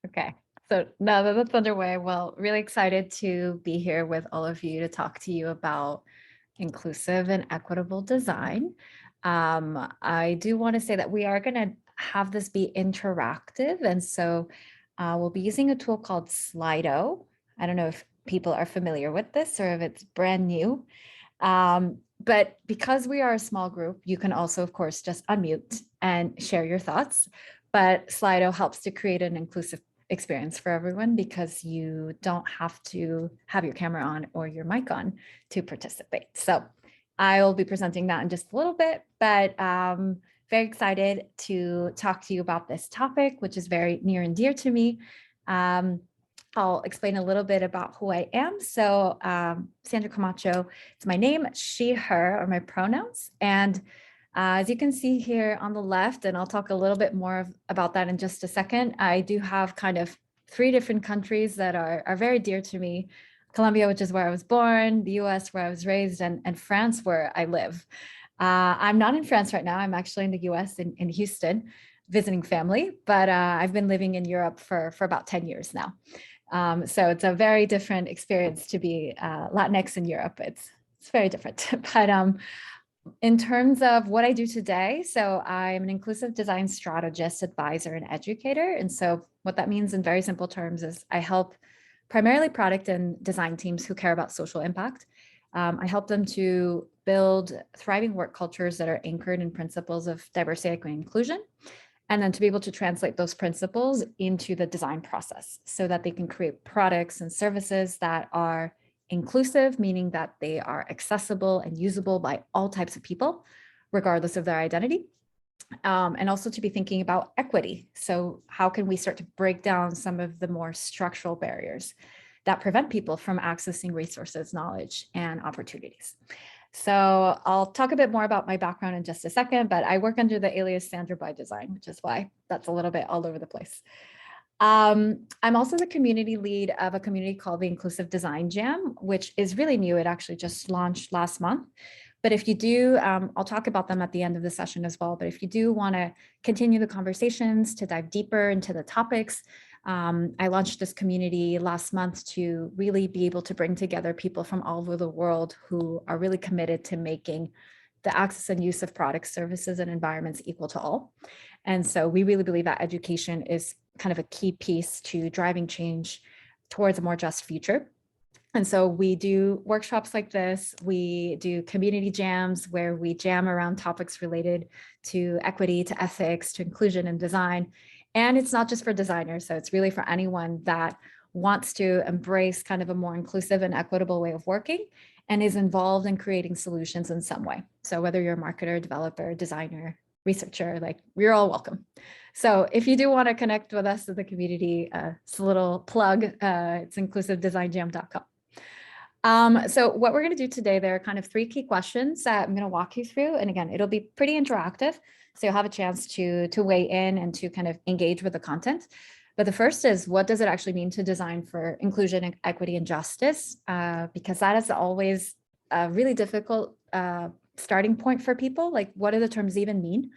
Okay. So now that that's underway, well, really excited to be here with all of you to talk to you about inclusive and equitable design. I do want to say that we are going to have this be interactive. And so we'll be using a tool called Slido. I don't know if people are familiar with this or if it's brand new. But because we are a small group, you can also, of course, just unmute and share your thoughts. But Slido helps to create an inclusive experience for everyone because you don't have to have your camera on or your mic on to participate. So I'll be presenting that in just a little bit, but very excited to talk to you about this topic, which is very near and dear to me. I'll explain a little bit about who I am. So Sandra Camacho, it's my name, she, her are my pronouns. And as you can see here on the left, and I'll talk a little bit more about that in just a second, I do have kind of 3 different countries that are very dear to me. Colombia, which is where I was born, the US, where I was raised, and France, where I live. I'm not in France right now. I'm actually in the US in Houston, visiting family, but I've been living in Europe for about 10 years now. So it's a very different experience to be Latinx in Europe. It's very different, but in terms of what I do today, so I'm an inclusive design strategist, advisor, and educator. And so what that means in very simple terms is I help primarily product and design teams who care about social impact. I help them to build thriving work cultures that are anchored in principles of diversity, equity, and inclusion, and then to be able to translate those principles into the design process so that they can create products and services that are inclusive, meaning that they are accessible and usable by all types of people, regardless of their identity. And also to be thinking about equity. So how can we start to break down some of the more structural barriers that prevent people from accessing resources, knowledge, and opportunities? So I'll talk a bit more about my background in just a second, but I work under the alias Sandra By Design, which is why that's a little bit all over the place. I'm also the community lead of a community called the Inclusive Design Jam, which is really new. It actually just launched last month. But if you do, I'll talk about them at the end of the session as well. But if you do want to continue the conversations, to dive deeper into the topics, I launched this community last month to really be able to bring together people from all over the world who are really committed to making the access and use of products, services, and environments equal to all. And so we really believe that education is kind of a key piece to driving change towards a more just future. And so we do workshops like this. We do community jams where we jam around topics related to equity, to ethics, to inclusion and design. And it's not just for designers. So it's really for anyone that wants to embrace kind of a more inclusive and equitable way of working and is involved in creating solutions in some way. So whether you're a marketer, developer, designer, researcher, like we're all welcome. So if you do want to connect with us in the community, it's a little plug, it's inclusivedesignjam.com. So what we're going to do today, there are kind of 3 key questions that I'm going to walk you through. And again, it'll be pretty interactive. So you'll have a chance to weigh in and to kind of engage with the content. But the first is, what does it actually mean to design for inclusion and equity and justice? Because that is always a really difficult starting point for people. Like, what do the terms even mean?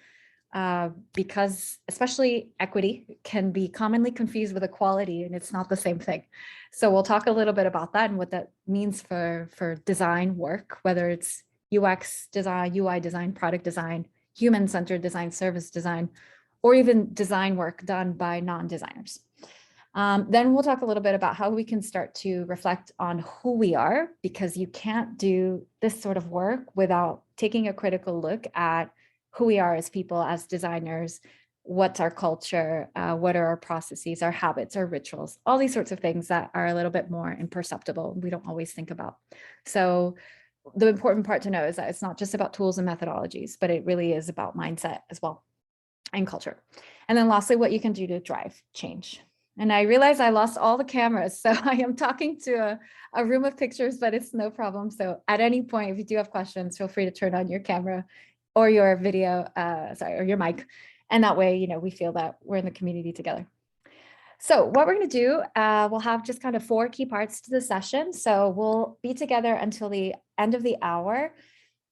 Because especially equity can be commonly confused with equality, and it's not the same thing. So we'll talk a little bit about that and what that means for design work, whether it's UX design, UI design, product design, human-centered design, service design, or even design work done by non-designers. Then we'll talk a little bit about how we can start to reflect on who we are, because you can't do this sort of work without taking a critical look at who we are as people, as designers, what's our culture, what are our processes, our habits, our rituals, all these sorts of things that are a little bit more imperceptible, we don't always think about. So the important part to know is that it's not just about tools and methodologies, but it really is about mindset as well, and culture. And then lastly, what you can do to drive change. And I realize I lost all the cameras, so I am talking to a room of pictures, but it's no problem. So at any point, if you do have questions, feel free to turn on your camera or your video, or your mic. And that way, we feel that we're in the community together. So what we're going to do, we'll have just kind of 4 key parts to the session. So we'll be together until the end of the hour.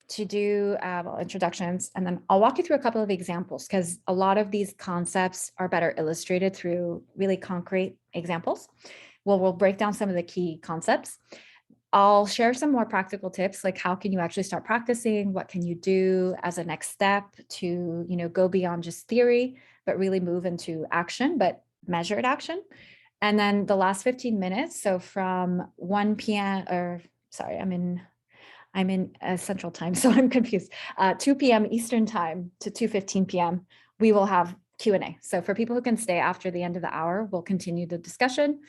to do introductions, and then I'll walk you through a couple of examples because a lot of these concepts are better illustrated through really concrete examples. Well, we'll break down some of the key concepts. I'll share some more practical tips, like how can you actually start practicing? What can you do as a next step to, go beyond just theory, but really move into action, but measured action. And then the last 15 minutes, so from 1 p.m. or sorry, I'm in Central Time, so I'm confused. 2 p.m. Eastern Time to 2:15 p.m. we will have Q&A. So for people who can stay after the end of the hour, we'll continue the discussion.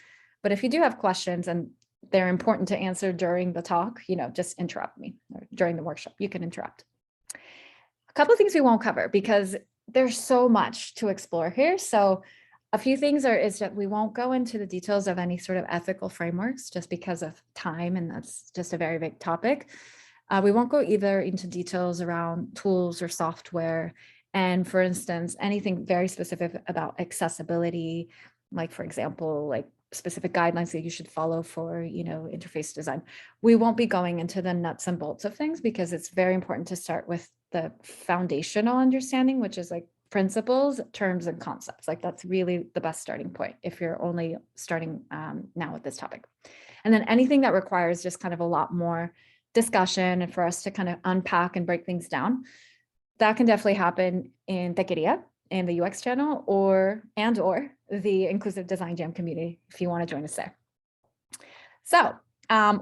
But if you do have questions and they're important to answer during the talk, just interrupt me, or during the workshop, you can interrupt. A couple of things we won't cover because there's so much to explore here. So a few things is that we won't go into the details of any sort of ethical frameworks just because of time, and that's just a very big topic. We won't go either into details around tools or software. And for instance, anything very specific about accessibility, like for example, like specific guidelines that you should follow for, interface design. We won't be going into the nuts and bolts of things because it's very important to start with the foundational understanding, which is like principles, terms, and concepts. Like that's really the best starting point if you're only starting now with this topic. And then anything that requires just kind of a lot more discussion and for us to kind of unpack and break things down, that can definitely happen in Tequeria, in the UX channel, or the Inclusive Design Jam community, if you want to join us there. So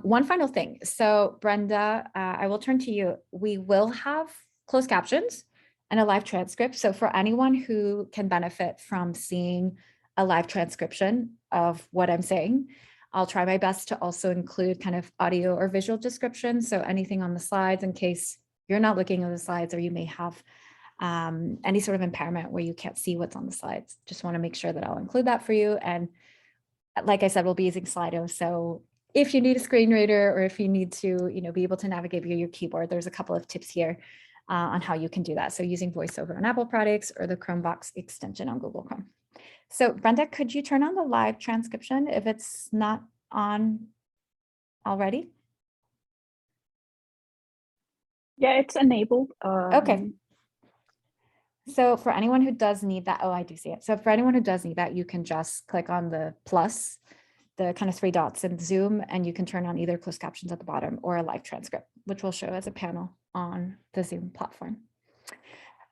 one final thing. So Brenda, I will turn to you. We will have closed captions and a live transcript. So for anyone who can benefit from seeing a live transcription of what I'm saying, I'll try my best to also include kind of audio or visual description. So anything on the slides in case you're not looking at the slides or you may have any sort of impairment where you can't see what's on the slides. Just want to make sure that I'll include that for you. And like I said, we'll be using Slido. So if you need a screen reader or if you need to, be able to navigate via your keyboard, there's a couple of tips here on how you can do that. So using VoiceOver on Apple products or the Chromebox extension on Google Chrome. So Brenda, could you turn on the live transcription if it's not on already? Yeah, it's enabled. Okay. So for anyone who does need that, oh, I do see it. So for anyone who does need that, you can just click on the plus, the kind of 3 dots in Zoom, and you can turn on either closed captions at the bottom or a live transcript, which will show as a panel on the Zoom platform.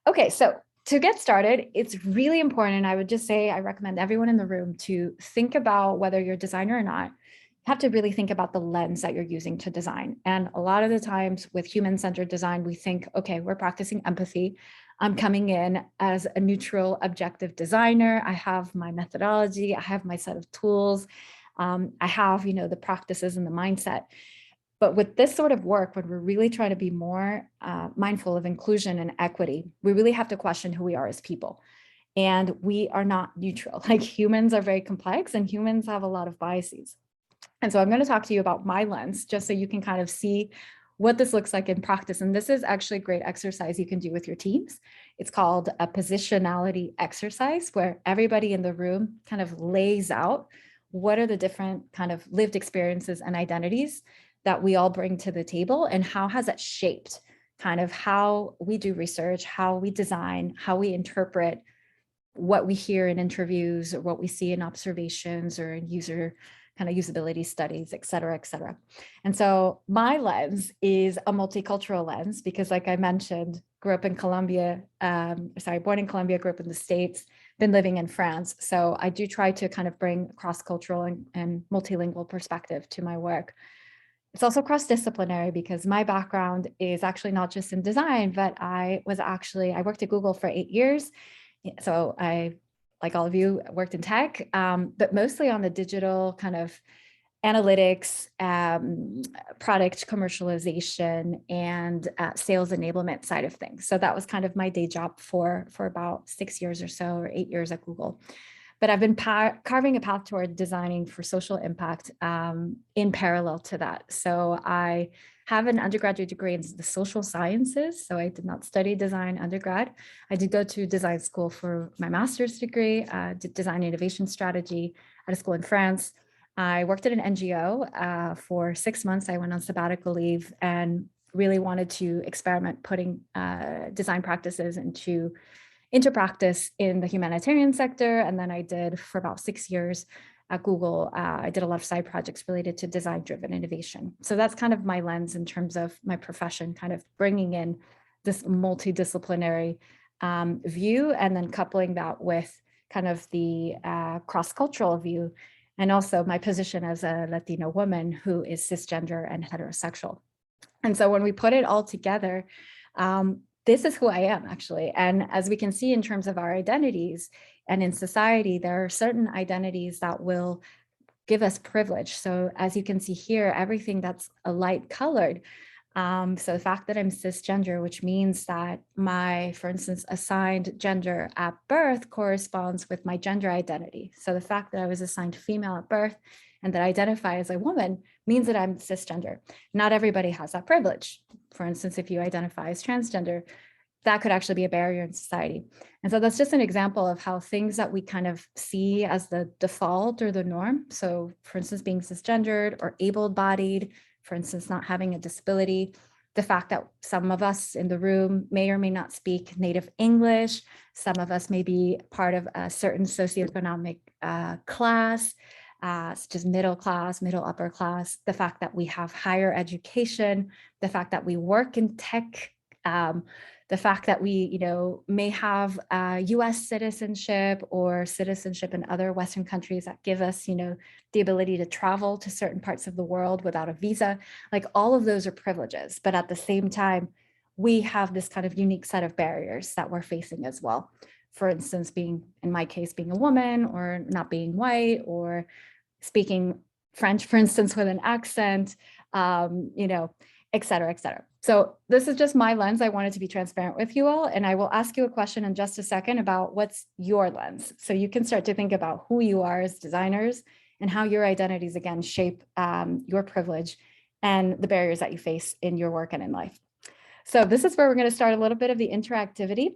Okay, so to get started, it's really important. I would just say I recommend everyone in the room to think about whether you're a designer or not. You have to really think about the lens that you're using to design. And a lot of the times with human-centered design, we think, okay, we're practicing empathy. I'm coming in as a neutral, objective designer. I have my methodology. I have my set of tools. I have, the practices and the mindset. But with this sort of work, when we're really trying to be more mindful of inclusion and equity, we really have to question who we are as people. And we are not neutral. Like humans are very complex and humans have a lot of biases. And so I'm going to talk to you about my lens, just so you can kind of see what this looks like in practice. And this is actually a great exercise you can do with your teams. It's called a positionality exercise, where everybody in the room kind of lays out what are the different kind of lived experiences and identities that we all bring to the table, and how has that shaped kind of how we do research, how we design, how we interpret what we hear in interviews or what we see in observations or in user kind of usability studies, et cetera, et cetera. And so my lens is a multicultural lens because, like I mentioned, grew up in Colombia, born in Colombia, grew up in the States, been living in France. So I do try to kind of bring cross-cultural and multilingual perspective to my work. It's also cross-disciplinary because my background is actually not just in design, but I worked at Google for 8 years. So I, like all of you, worked in tech, but mostly on the digital kind of analytics, product commercialization, and sales enablement side of things. So that was kind of my day job for about 6 years or so, or 8 years at Google. But I've been carving a path toward designing for social impact in parallel to that. So I have an undergraduate degree in the social sciences. So I did not study design undergrad. I did go to design school for my master's degree, did design innovation strategy at a school in France. I worked at an NGO for 6 months. I went on sabbatical leave and really wanted to experiment putting design practices into practice in the humanitarian sector. And then I did for about 6 years at Google. I did a lot of side projects related to design-driven innovation. So that's kind of my lens in terms of my profession, kind of bringing in this multidisciplinary view and then coupling that with kind of the cross-cultural view, and also my position as a Latino woman who is cisgender and heterosexual. And so when we put it all together, this is who I am actually. And as we can see in terms of our identities and in society, there are certain identities that will give us privilege. So as you can see here, everything that's a light colored. So the fact that I'm cisgender, which means that my, for instance, assigned gender at birth corresponds with my gender identity. So the fact that I was assigned female at birth and that I identify as a woman means that I'm cisgender. Not everybody has that privilege. For instance, if you identify as transgender, that could actually be a barrier in society. And so that's just an example of how things that we kind of see as the default or the norm. So for instance, being cisgendered or able-bodied, for instance, not having a disability, the fact that some of us in the room may or may not speak native English, some of us may be part of a certain socioeconomic class, such as middle class, middle upper class, the fact that we have higher education, the fact that we work in tech, the fact that we, may have US citizenship or citizenship in other Western countries that give us, the ability to travel to certain parts of the world without a visa, like all of those are privileges. But at the same time, we have this kind of unique set of barriers that we're facing as well. For instance, in my case, being a woman or not being white or speaking French, for instance, with an accent, et cetera, et cetera. So this is just my lens. I wanted to be transparent with you all. And I will ask you a question in just a second about what's your lens. So you can start to think about who you are as designers and how your identities, again, shape your privilege and the barriers that you face in your work and in life. So this is where we're going to start a little bit of the interactivity.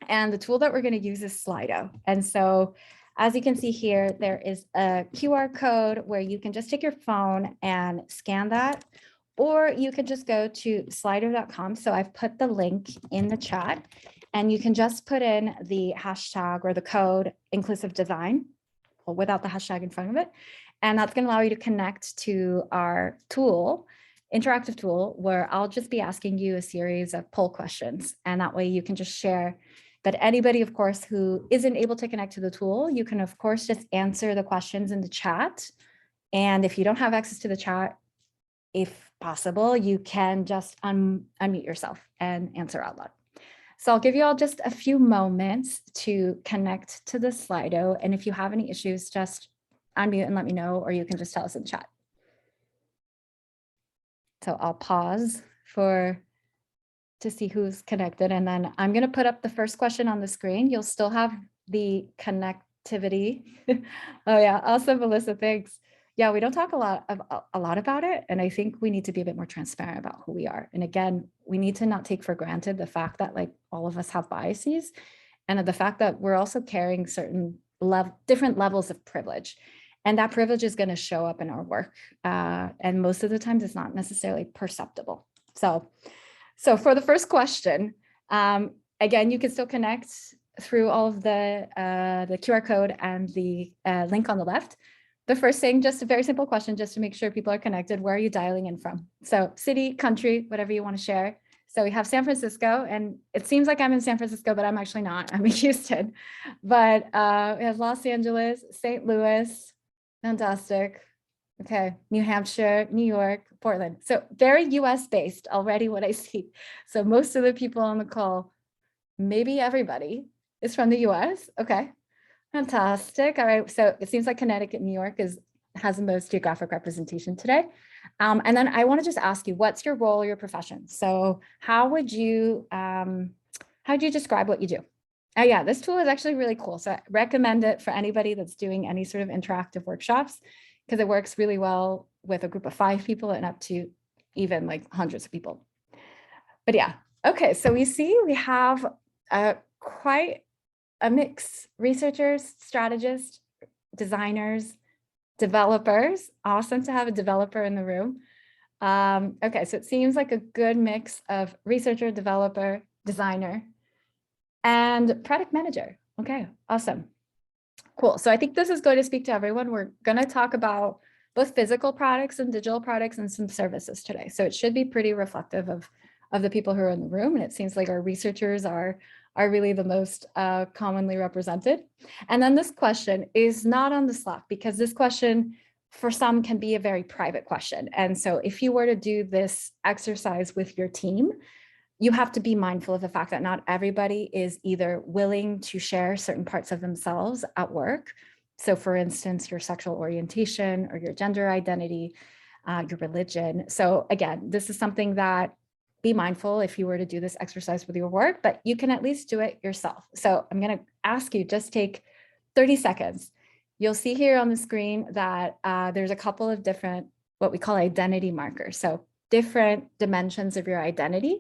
And the tool that we're going to use is Slido. And so as you can see here, there is a QR code where you can just take your phone and scan that, or you can just go to slido.com. So I've put the link in the chat and you can just put in the hashtag or the code inclusive design without the hashtag in front of it. And that's going to allow you to connect to our tool, interactive tool, where I'll just be asking you a series of poll questions. And that way you can just share. But anybody, of course, who isn't able to connect to the tool, you can, of course, just answer the questions in the chat. And if you don't have access to the chat, if possible, you can just unmute yourself and answer out loud. So I'll give you all just a few moments to connect to the Slido. And if you have any issues, just unmute and let me know, or you can just tell us in the chat. So I'll pause to see who's connected. And then I'm going to put up the first question on the screen. You'll still have the connectivity. Oh yeah, awesome, Melissa, thanks. Yeah, we don't talk a lot about it. And I think we need to be a bit more transparent about who we are. And again, we need to not take for granted the fact that like all of us have biases and the fact that we're also carrying certain different levels of privilege. And that privilege is going to show up in our work. And most of the times it's not necessarily perceptible. So for the first question, again, you can still connect through all of the QR code and the link on the left. The first thing, just a very simple question, just to make sure people are connected. Where are you dialing in from? So city, country, whatever you want to share. So we have San Francisco, and it seems like I'm in San Francisco, but I'm actually not. I'm in Houston. But we have Los Angeles, St. Louis, fantastic. Okay, New Hampshire, New York, Portland. So very US based already what I see. So most of the people on the call, maybe everybody is from the US. Okay, fantastic. All right, so it seems like Connecticut, New York has the most geographic representation today. And then I want to just ask you, what's your role, your profession? So how would you describe what you do? Oh yeah, this tool is actually really cool. So I recommend it for anybody that's doing any sort of interactive workshops, because it works really well with a group of 5 people and up to even like hundreds of people. But yeah, okay, so we see we have quite a mix: researchers, strategists, designers, developers. Awesome to have a developer in the room. Okay, so it seems like a good mix of researcher, developer, designer, and product manager. Okay, awesome. Cool. So I think this is going to speak to everyone. We're going to talk about both physical products and digital products and some services today. So it should be pretty reflective of the people who are in the room. And it seems like our researchers are really the most commonly represented. And then this question is not on the Slack because this question for some can be a very private question. And so if you were to do this exercise with your team, you have to be mindful of the fact that not everybody is either willing to share certain parts of themselves at work. So for instance, your sexual orientation or your gender identity, your religion. So again, this is something that be mindful if you were to do this exercise with your work, but you can at least do it yourself. So I'm going to ask you, just take 30 seconds. You'll see here on the screen that there's a couple of different, what we call identity markers. So different dimensions of your identity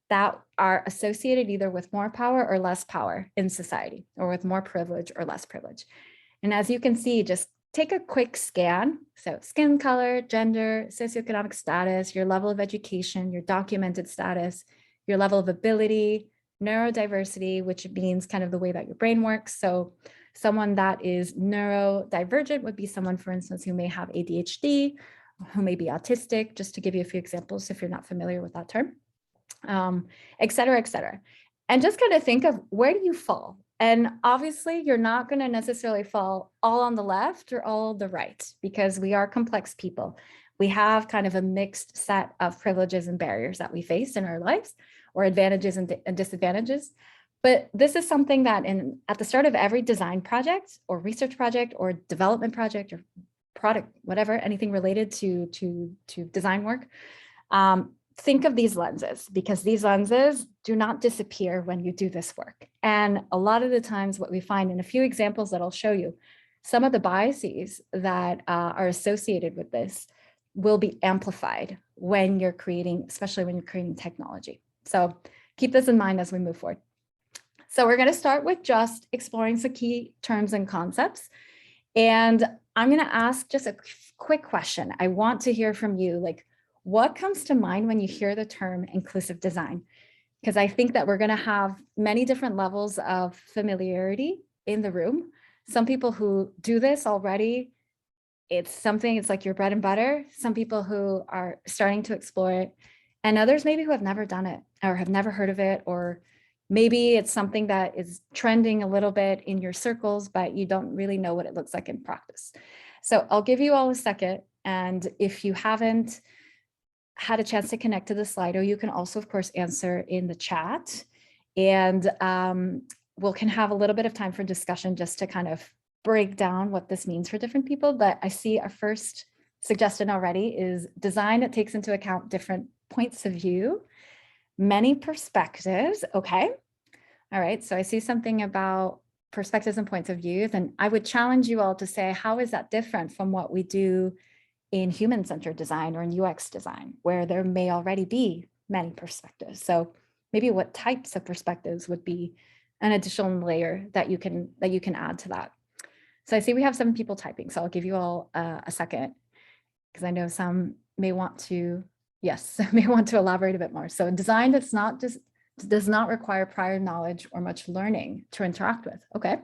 that are associated either with more power or less power in society, or with more privilege or less privilege. And as you can see, just take a quick scan. So skin color, gender, socioeconomic status, your level of education, your documented status, your level of ability, neurodiversity, which means kind of the way that your brain works. So someone that is neurodivergent would be someone, for instance, who may have ADHD, who may be autistic, just to give you a few examples if you're not familiar with that term. Et cetera, et cetera. And just kind of think of, where do you fall? And obviously you're not going to necessarily fall all on the left or all on the right, because we are complex people. We have kind of a mixed set of privileges and barriers that we face in our lives, or advantages and disadvantages. But this is something that at the start of every design project or research project or development project or product, whatever, anything related to design work, think of these lenses, because these lenses do not disappear when you do this work. And a lot of the times what we find in a few examples that I'll show you, some of the biases that are associated with this will be amplified when you're creating, especially when you're creating technology. So keep this in mind as we move forward. So we're going to start with just exploring some key terms and concepts. And I'm going to ask just a quick question. I want to hear from you, like, what comes to mind when you hear the term inclusive design? Because I think that we're going to have many different levels of familiarity in the room. Some people who do this already, it's like your bread and butter. Some people who are starting to explore it, and others maybe who have never done it or have never heard of it, or maybe it's something that is trending a little bit in your circles, but you don't really know what it looks like in practice. So I'll give you all a second. And if you haven't had a chance to connect to the Slido, you can also, of course, answer in the chat. And we can have a little bit of time for discussion just to kind of break down what this means for different people. But I see our first suggestion already is design that takes into account different points of view, many perspectives. Okay. All right. So I see something about perspectives and points of view. Then I would challenge you all to say, how is that different from what we do in human-centered design or in UX design, where there may already be many perspectives? So maybe what types of perspectives would be an additional layer that you can add to that. So I see we have 7 people typing, so I'll give you all a second, because I know some may want to, may want to elaborate a bit more. So design that's not just does not require prior knowledge or much learning to interact with. Okay.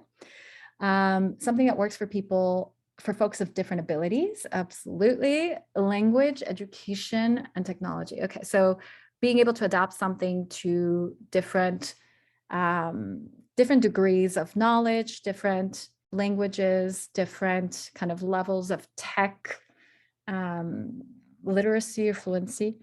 Something that works for people, for folks of different abilities. Absolutely. Language, education, and technology. Okay. So being able to adapt something to different degrees of knowledge, different languages, different kind of levels of tech, literacy or fluency.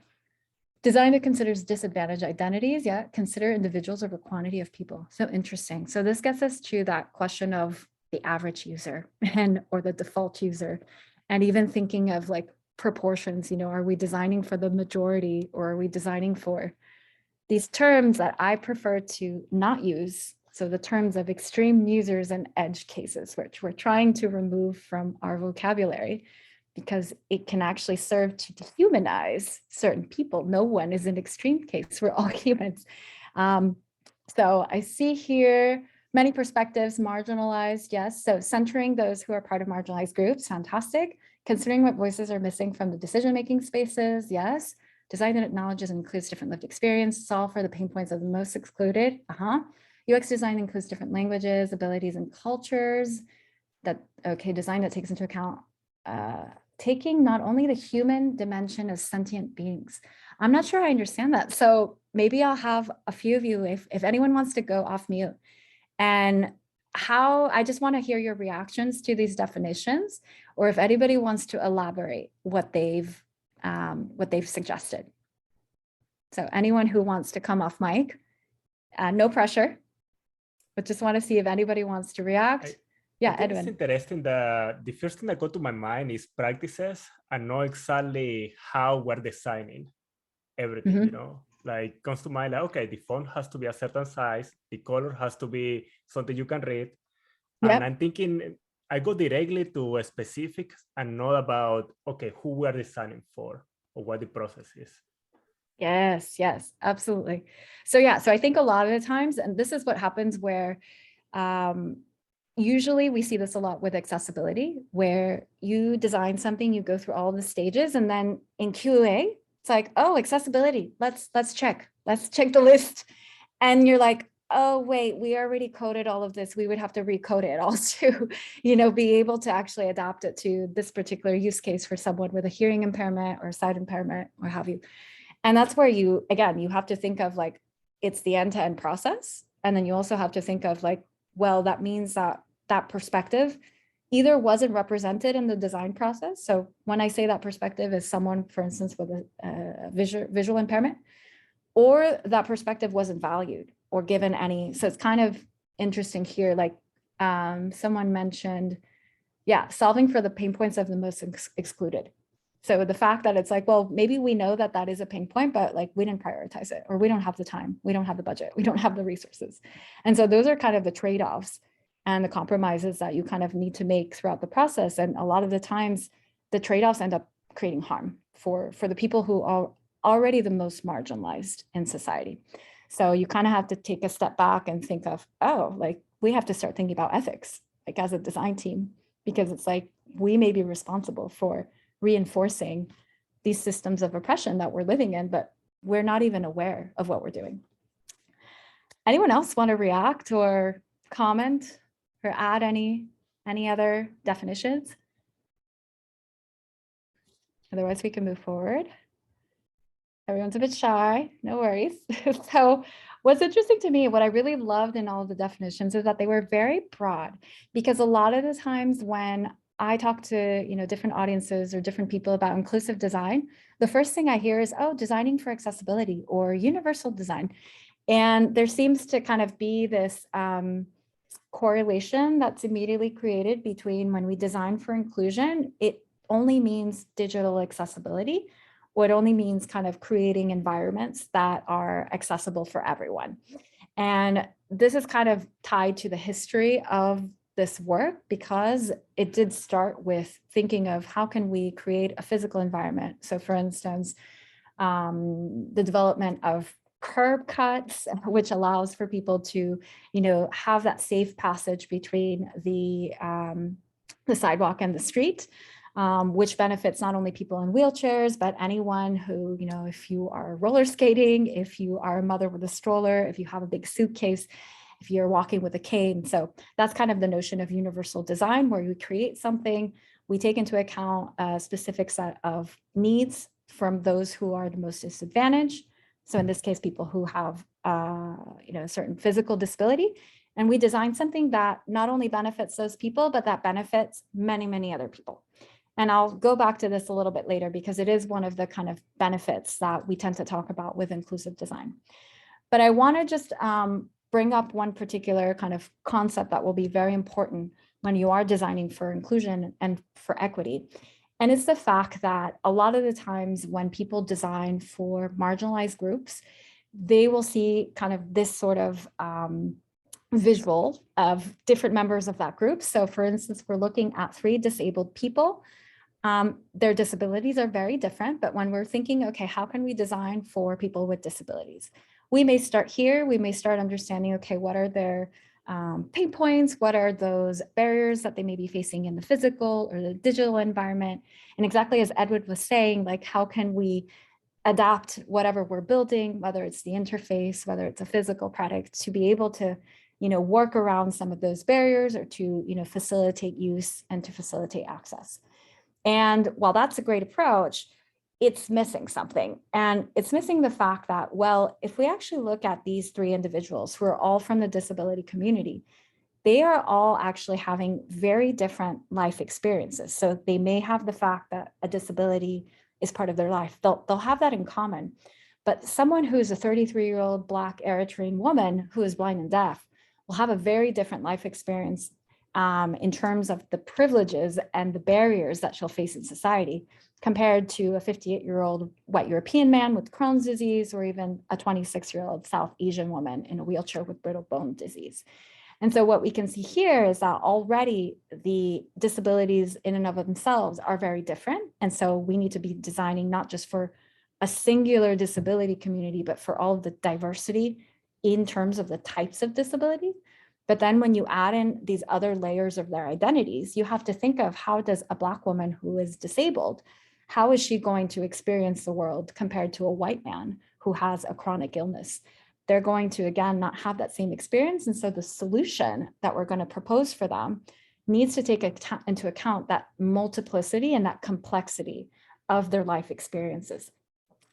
Design that considers disadvantaged identities, consider individuals over quantity of people. So interesting. So this gets us to that question of the average user or the default user, and even thinking of like proportions, are we designing for the majority, or are we designing for these terms that I prefer to not use? So the terms of extreme users and edge cases, which we're trying to remove from our vocabulary, because it can actually serve to dehumanize certain people. No one is an extreme case. We're all humans. So I see here Many perspectives, marginalized, yes. So centering those who are part of marginalized groups, fantastic. Considering what voices are missing from the decision-making spaces, yes. Design that acknowledges and includes different lived experience, solve for the pain points of the most excluded, UX design includes different languages, abilities, and cultures. Design that takes into account taking not only the human dimension of sentient beings. I'm not sure I understand that. So maybe I'll have a few of you, if anyone wants to go off mute, and I just want to hear your reactions to these definitions, or if anybody wants to elaborate what they've suggested. So anyone who wants to come off mic, no pressure, but just want to see if anybody wants to react. Yeah, I think Edwin. it's interesting that the first thing that go to my mind is practices and know exactly how we're designing everything, you know, like comes to mind, like, okay, the font has to be a certain size, the color has to be something you can read. And I'm thinking I go directly to specifics and know about, okay, who we are designing for or what the process is. Yes, absolutely. So yeah, so I think a lot of the times, and this is what happens where usually we see this a lot with accessibility, where you design something, you go through all the stages, and then in QA, it's like, oh, accessibility, let's check the list. And you're like, oh, wait, we already coded all of this. We would have to recode it all to, be able to actually adapt it to this particular use case for someone with a hearing impairment or sight impairment, or have you. And that's where you have to think of like, it's the end-to-end process. And then you also have to think of like, well, that means that perspective either wasn't represented in the design process. So when I say that perspective is someone, for instance, with a visual impairment, or that perspective wasn't valued or given any. So it's kind of interesting here, like someone mentioned, solving for the pain points of the most excluded. So the fact that it's like, well, maybe we know that that is a pain point, but like we didn't prioritize it, or we don't have the time, we don't have the budget, we don't have the resources. And so those are kind of the trade-offs and the compromises that you kind of need to make throughout the process. And a lot of the times the trade-offs end up creating harm for the people who are already the most marginalized in society. So you kind of have to take a step back and think of, oh, like we have to start thinking about ethics, like as a design team, because it's like we may be responsible for reinforcing these systems of oppression that we're living in, but we're not even aware of what we're doing. Anyone else want to react or comment or add any other definitions? Otherwise, we can move forward. Everyone's a bit shy, no worries. So what's interesting to me, what I really loved in all of the definitions is that they were very broad, because a lot of the times when I talk to different audiences or different people about inclusive design, the first thing I hear is, oh, designing for accessibility or universal design. And there seems to kind of be this correlation that's immediately created between when we design for inclusion, it only means digital accessibility, or it only means kind of creating environments that are accessible for everyone. And this is kind of tied to the history of this work, because it did start with thinking of how can we create a physical environment. So for instance, the development of curb cuts, which allows for people to, have that safe passage between the sidewalk and the street, which benefits not only people in wheelchairs, but anyone who, if you are roller skating, if you are a mother with a stroller, if you have a big suitcase, if you're walking with a cane. So that's kind of the notion of universal design, where you create something, we take into account a specific set of needs from those who are the most disadvantaged. So in this case, people who have a certain physical disability, and we design something that not only benefits those people, but that benefits many, many other people. And I'll go back to this a little bit later, because it is one of the kind of benefits that we tend to talk about with inclusive design. But I want to just bring up one particular kind of concept that will be very important when you are designing for inclusion and for equity. And it's the fact that a lot of the times when people design for marginalized groups, they will see kind of this sort of visual of different members of that group. So for instance, we're looking at 3 disabled people. Their disabilities are very different, but when we're thinking, okay, how can we design for people with disabilities? We may start here, we may start understanding, okay, what are their pain points? What are those barriers that they may be facing in the physical or the digital environment? And exactly as Edward was saying, like, how can we adapt whatever we're building, whether it's the interface, whether it's a physical product, to be able to, work around some of those barriers, or to, facilitate use and to facilitate access. And while that's a great approach, it's missing something. And it's missing the fact that, well, if we actually look at these three individuals who are all from the disability community, they are all actually having very different life experiences. So they may have the fact that a disability is part of their life. They'll have that in common. But someone who's a 33-year-old Black Eritrean woman who is blind and deaf will have a very different life experience in terms of the privileges and the barriers that she'll face in society, compared to a 58-year-old white European man with Crohn's disease, or even a 26-year-old South Asian woman in a wheelchair with brittle bone disease. And so what we can see here is that already the disabilities in and of themselves are very different. And so we need to be designing not just for a singular disability community, but for all of the diversity in terms of the types of disability. But then when you add in these other layers of their identities, you have to think of, how does a Black woman who is disabled, how is she going to experience the world compared to a white man who has a chronic illness? They're going to, again, not have that same experience. And so the solution that we're going to propose for them needs to take into account that multiplicity and that complexity of their life experiences.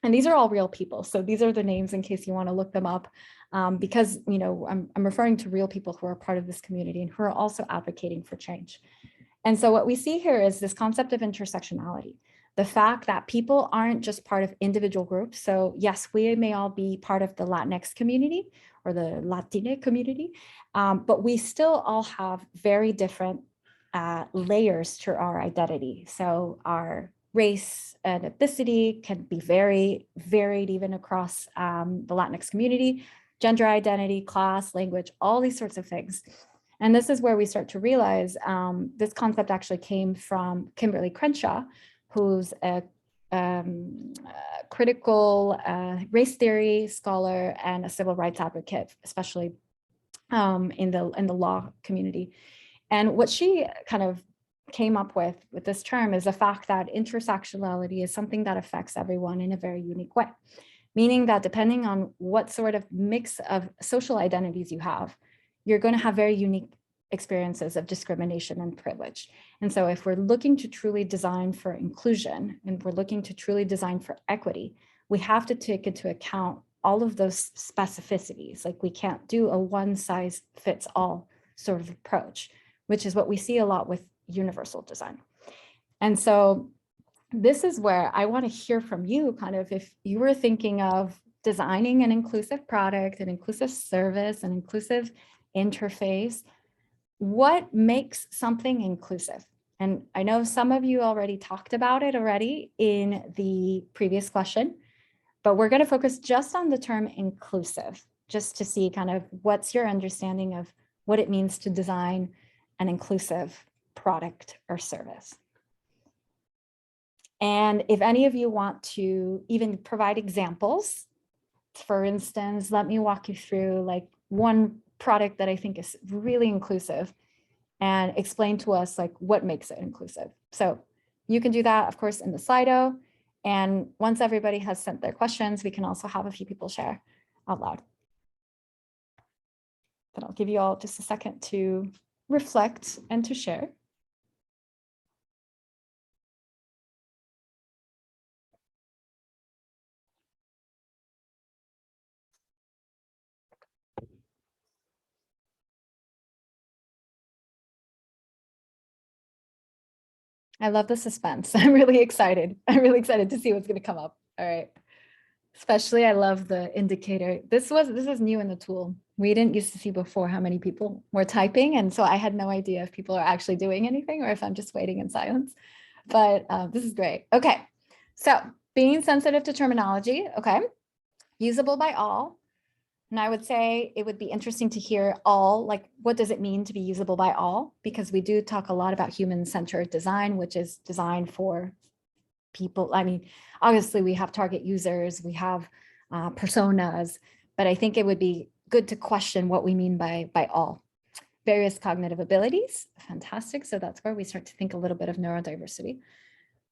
And these are all real people. So these are the names in case you want to look them up, because I'm referring to real people who are part of this community and who are also advocating for change. And so what we see here is this concept of intersectionality. The fact that people aren't just part of individual groups. So yes, we may all be part of the Latinx community or the Latina community, but we still all have very different layers to our identity. So our race and ethnicity can be very varied even across the Latinx community, gender identity, class, language, all these sorts of things. And this is where we start to realize this concept actually came from Kimberly Crenshaw, who's a critical race theory scholar and a civil rights advocate, especially in the law community. And what she kind of came up with this term is the fact that intersectionality is something that affects everyone in a very unique way, meaning that depending on what sort of mix of social identities you have, you're going to have very unique experiences of discrimination and privilege. And so if we're looking to truly design for inclusion and we're looking to truly design for equity, we have to take into account all of those specificities. Like, we can't do a one size fits all sort of approach, which is what we see a lot with universal design. And so this is where I want to hear from you, kind of, if you were thinking of designing an inclusive product, an inclusive service, an inclusive interface, what makes something inclusive? And I know some of you already talked about it already in the previous question, but we're going to focus just on the term inclusive, just to see kind of what's your understanding of what it means to design an inclusive product or service. And if any of you want to even provide examples, for instance, let me walk you through like one product that I think is really inclusive and explain to us like what makes it inclusive. So you can do that, of course, in the Slido. And once everybody has sent their questions, we can also have a few people share out loud. But I'll give you all just a second to reflect and to share. I love the suspense. I'm really excited. I'm really excited to see what's going to come up. All right. Especially, I love the indicator. This is new in the tool. We didn't used to see before how many people were typing. And so I had no idea if people are actually doing anything or if I'm just waiting in silence. But this is great. Okay. So being sensitive to terminology. Okay. Usable by all. And I would say it would be interesting to hear all, like, what does it mean to be usable by all? Because we do talk a lot about human-centered design, which is designed for people. I mean, obviously we have target users, we have personas, but I think it would be good to question what we mean by all. various cognitive abilities. Fantastic. So that's where we start to think a little bit of neurodiversity.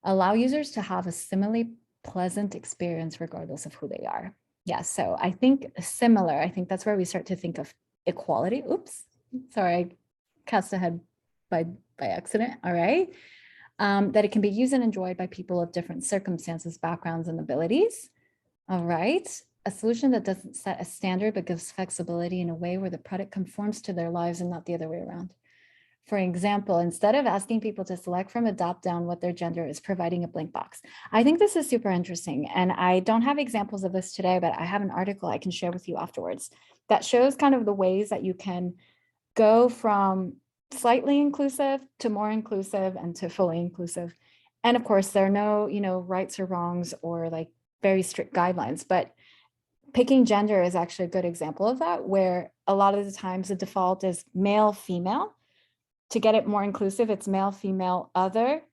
Allow users to have a similarly pleasant experience regardless of who they are. Yeah, so I think similar, I think that's where we start to think of equality. Oops, sorry, I cast ahead by accident. All right. That it can be used and enjoyed by people of different circumstances, backgrounds, and abilities. All right. A solution that doesn't set a standard, but gives flexibility in a way where the product conforms to their lives and not the other way around. For example, instead of asking people to select from a drop-down what their gender is, providing a blank box. I think this is super interesting. And I don't have examples of this today, but I have an article I can share with you afterwards that shows kind of the ways that you can go from slightly inclusive to more inclusive and to fully inclusive. And of course, there are no, rights or wrongs or like very strict guidelines, but picking gender is actually a good example of that, where a lot of the times the default is male, female. To get it more inclusive, it's male, female, other.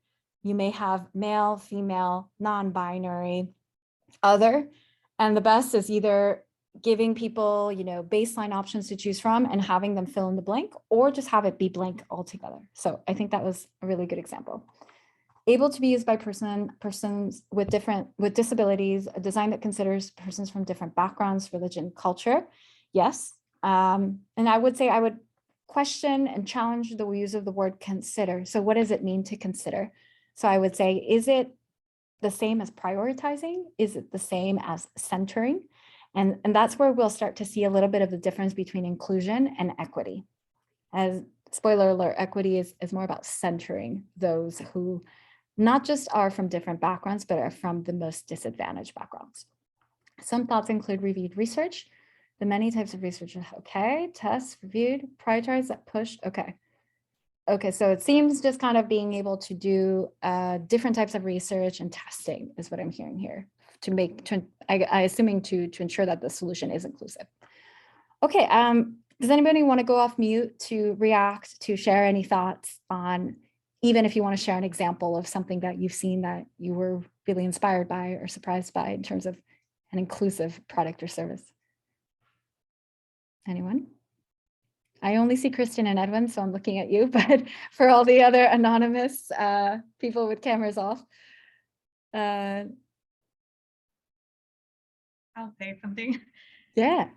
You may have male, female, non-binary, other. And the best is either giving people, baseline options to choose from and having them fill in the blank, or just have it be blank altogether. So I think that was a really good example. Able to be used by persons with disabilities, a design that considers persons from different backgrounds, religion, culture. Yes. And I would say I would question and challenge the use of the word consider. So what does it mean to consider? So I would say, is it the same as prioritizing? Is it the same as centering? And that's where we'll start to see a little bit of the difference between inclusion and equity. As spoiler alert, equity is more about centering those who not just are from different backgrounds, but are from the most disadvantaged backgrounds. Some thoughts include reviewed research, the many types of research. Okay, tests, reviewed, prioritize, that push. Okay, so it seems just kind of being able to do different types of research and testing is what I'm hearing here I assuming to ensure that the solution is inclusive. Okay, does anybody want to go off mute to react, to share any thoughts on, even if you want to share an example of something that you've seen that you were really inspired by or surprised by in terms of an inclusive product or service? Anyone? I only see Kristen and Edwin, so I'm looking at you, but for all the other anonymous people with cameras off. I'll say something. Yeah.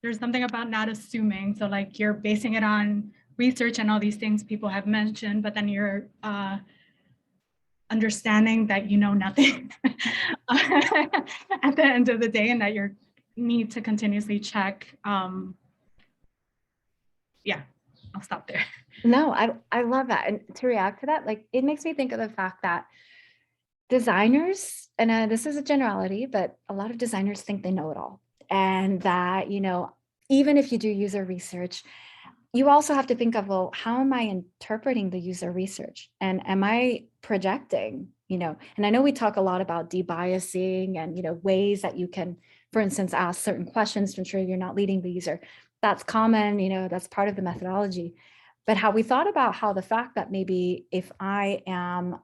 There's something about not assuming. So like you're basing it on research and all these things people have mentioned, but then you're understanding that you know nothing at the end of the day, and that you need to continuously check. Yeah, I'll stop there. No, I love that. And to react to that, like, it makes me think of the fact that designers, and this is a generality, but a lot of designers think they know it all. And that, even if you do user research, you also have to think of, well, how am I interpreting the user research? And am I projecting, and I know we talk a lot about debiasing and, ways that you can, for instance, ask certain questions to ensure you're not leading the user. That's common, that's part of the methodology. But how we thought about how the fact that maybe if I am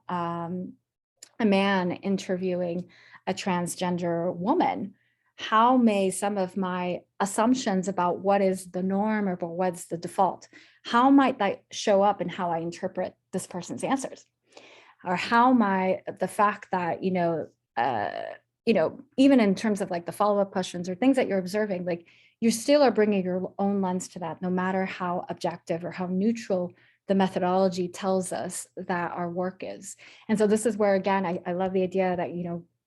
a man interviewing a transgender woman, how may some of my assumptions about what is the norm or what's the default, how might that show up in how I interpret this person's answers? Or how the fact that, even in terms of like the follow-up questions or things that you're observing, like you still are bringing your own lens to that, no matter how objective or how neutral the methodology tells us that our work is. And so this is where, again, I love the idea that,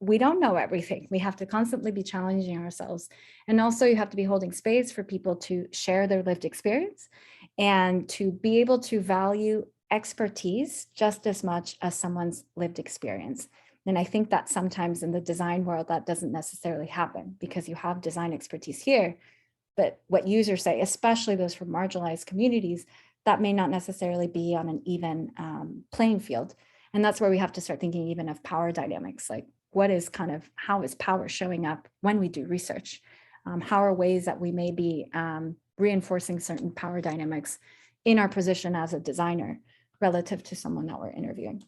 we don't know everything. We have to constantly be challenging ourselves. And also you have to be holding space for people to share their lived experience and to be able to value expertise just as much as someone's lived experience. And I think that sometimes in the design world, that doesn't necessarily happen because you have design expertise here, but what users say, especially those from marginalized communities, that may not necessarily be on an even playing field. And that's where we have to start thinking even of power dynamics, like how is power showing up when we do research? How are ways that we may be reinforcing certain power dynamics in our position as a designer relative to someone that we're interviewing?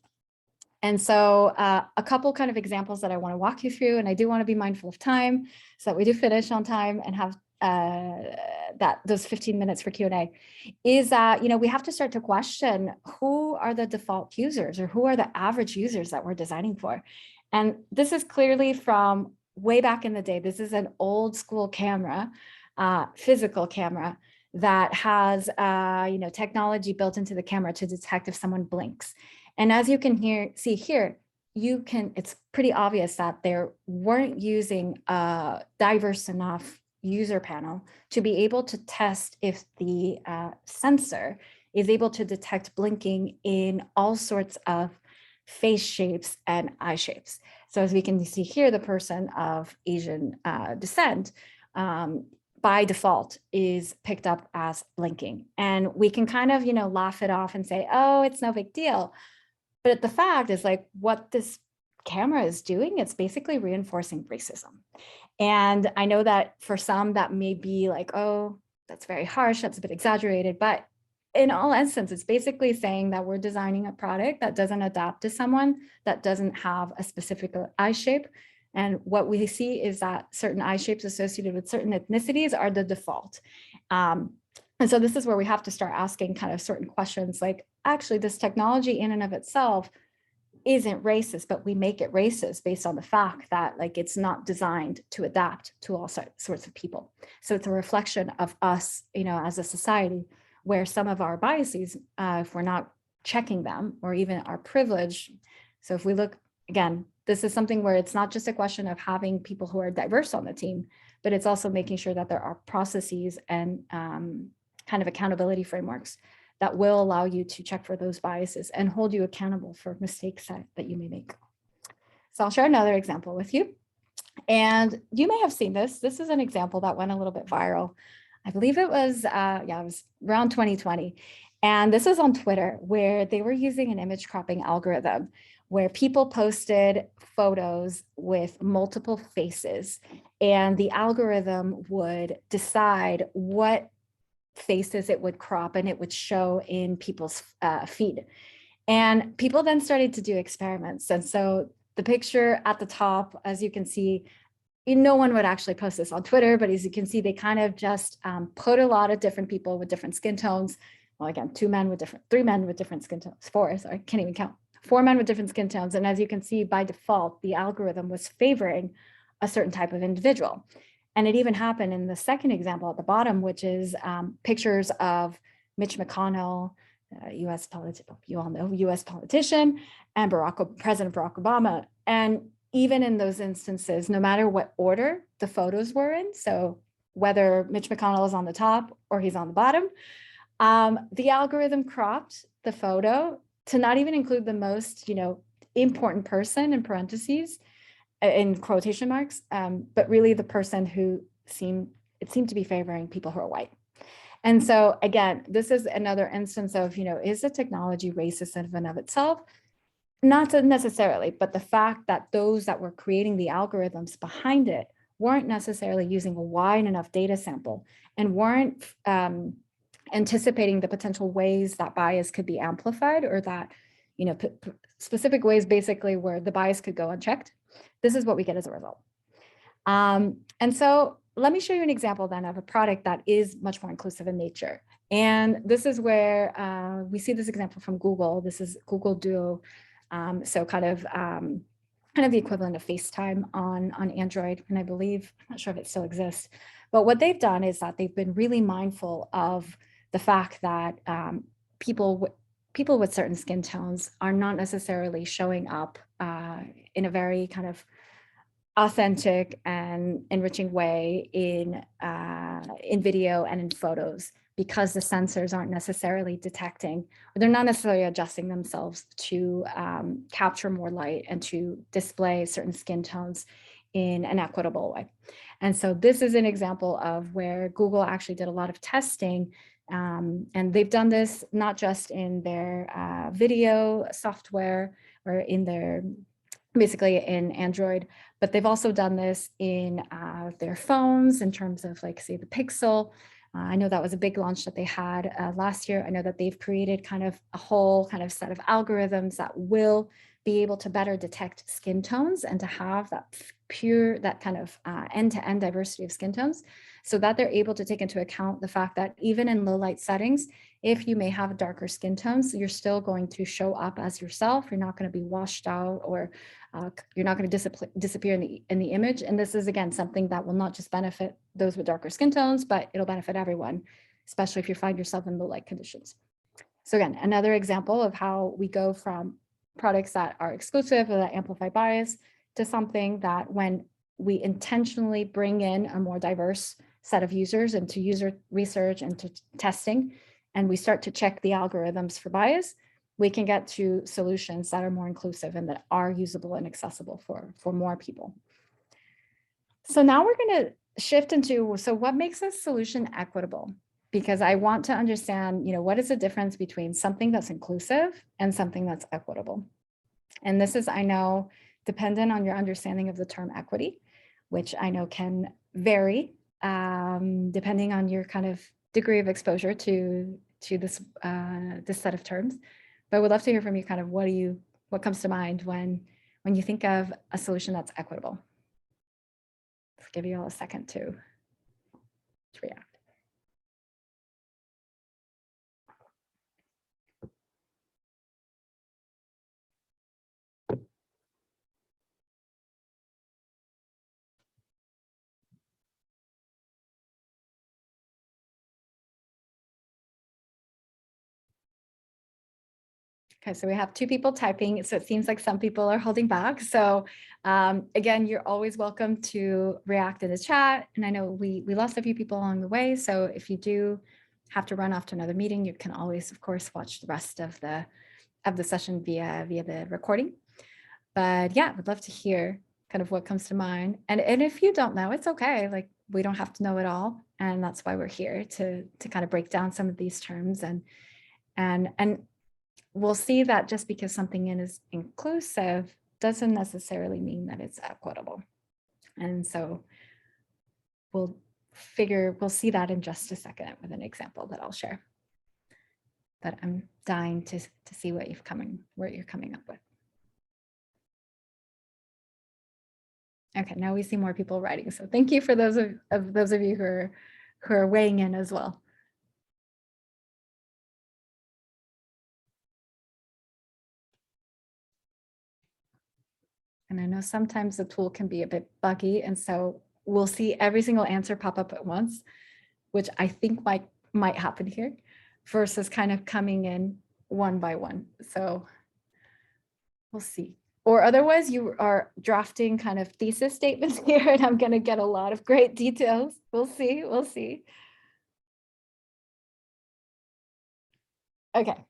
And so a couple kind of examples that I want to walk you through, and I do want to be mindful of time so that we do finish on time and have those 15 minutes for Q&A is that, we have to start to question who are the default users or who are the average users that we're designing for. And this is clearly from way back in the day. This is an old school camera, physical camera that has, technology built into the camera to detect if someone blinks. And as you can see here, it's pretty obvious that they weren't using a diverse enough user panel to be able to test if the sensor is able to detect blinking in all sorts of face shapes and eye shapes. So as we can see here, the person of Asian descent by default is picked up as blinking. And we can kind of, laugh it off and say, oh, it's no big deal. But the fact is, like, what this camera is doing, it's basically reinforcing racism. And I know that for some that may be like, oh, that's very harsh, that's a bit exaggerated, but in all instances, it's basically saying that we're designing a product that doesn't adapt to someone that doesn't have a specific eye shape. And what we see is that certain eye shapes associated with certain ethnicities are the default. And so this is where we have to start asking kind of certain questions like, actually, this technology in and of itself isn't racist, but we make it racist based on the fact that, like, it's not designed to adapt to all sorts of people. So it's a reflection of us, as a society, where some of our biases, if we're not checking them, or even our privilege. So if we look, again, this is something where it's not just a question of having people who are diverse on the team, but it's also making sure that there are processes and kind of accountability frameworks that will allow you to check for those biases and hold you accountable for mistakes that you may make. So I'll share another example with you. And you may have seen this. This is an example that went a little bit viral. I believe it was, it was around 2020. And this was on Twitter, where they were using an image cropping algorithm where people posted photos with multiple faces, and the algorithm would decide what faces it would crop and it would show in people's feed. And people then started to do experiments. And so the picture at the top, as you can see, no one would actually post this on Twitter, but as you can see, they kind of just put a lot of different people with different skin tones. Well, again, 3 men with different skin tones, 4, sorry, I can't even count. 4 men with different skin tones. And as you can see, by default, the algorithm was favoring a certain type of individual. And it even happened in the second example at the bottom, which is pictures of Mitch McConnell, U.S. politician, you all know, U.S. politician, and President Barack Obama. And even in those instances, no matter what order the photos were in, so whether Mitch McConnell is on the top or he's on the bottom, the algorithm cropped the photo to not even include the most, important person in parentheses, in quotation marks, but really the person who seemed to be favoring people who are white. And so again, this is another instance of, is the technology racist in and of itself? Not necessarily, but the fact that those that were creating the algorithms behind it weren't necessarily using a wide enough data sample and weren't anticipating the potential ways that bias could be amplified, or that, specific ways basically where the bias could go unchecked. This is what we get as a result. And so let me show you an example then of a product that is much more inclusive in nature. And this is where we see this example from Google. This is Google Duo. So kind of the equivalent of FaceTime on Android. And I believe, I'm not sure if it still exists, but what they've done is that they've been really mindful of the fact that people with certain skin tones are not necessarily showing up in a very kind of authentic and enriching way in video and in photos, because the sensors aren't necessarily detecting, or they're not necessarily adjusting themselves to capture more light and to display certain skin tones in an equitable way. And so this is an example of where Google actually did a lot of testing, and they've done this not just in their video software or in their, basically in Android, but they've also done this in their phones in terms of, like, say, the Pixel. I know that was a big launch that they had last year. I know that they've created kind of a whole kind of set of algorithms that will be able to better detect skin tones and to have that kind of end-to-end diversity of skin tones, so that they're able to take into account the fact that even in low light settings, if you may have darker skin tones, you're still going to show up as yourself. You're not going to be washed out, or you're not going to disappear in the image. And this is, again, something that will not just benefit those with darker skin tones, but it'll benefit everyone, especially if you find yourself in low light conditions. So again, another example of how we go from products that are exclusive or that amplify bias to something that, when we intentionally bring in a more diverse set of users into user research and to testing, and we start to check the algorithms for bias, we can get to solutions that are more inclusive and that are usable and accessible for more people. So now we're going to shift into, so what makes a solution equitable? Because I want to understand, what is the difference between something that's inclusive and something that's equitable? And this is, I know, dependent on your understanding of the term equity, which I know can vary depending on your kind of degree of exposure to this set of terms. But I would love to hear from you, kind of what comes to mind when you think of a solution that's equitable. Let's give you all a second to react. Okay, so we have 2 people typing, so it seems like some people are holding back. So again, you're always welcome to react in the chat. And I know we lost a few people along the way. So if you do have to run off to another meeting, you can always, of course, watch the rest of the session via the recording. But yeah, would love to hear kind of what comes to mind. And if you don't know, it's okay. Like, we don't have to know it all. And that's why we're here to kind of break down some of these terms. And we'll see that just because something is inclusive doesn't necessarily mean that it's equitable. And so we'll see that in just a second with an example that I'll share. But I'm dying to see what you're coming up with. Okay, now we see more people writing. So thank you for those of you who are weighing in as well. And I know sometimes the tool can be a bit buggy, and so we'll see every single answer pop up at once, which I think might happen here, versus kind of coming in one by one. So we'll see. Or otherwise, you are drafting kind of thesis statements here, and I'm going to get a lot of great details. We'll see. Okay.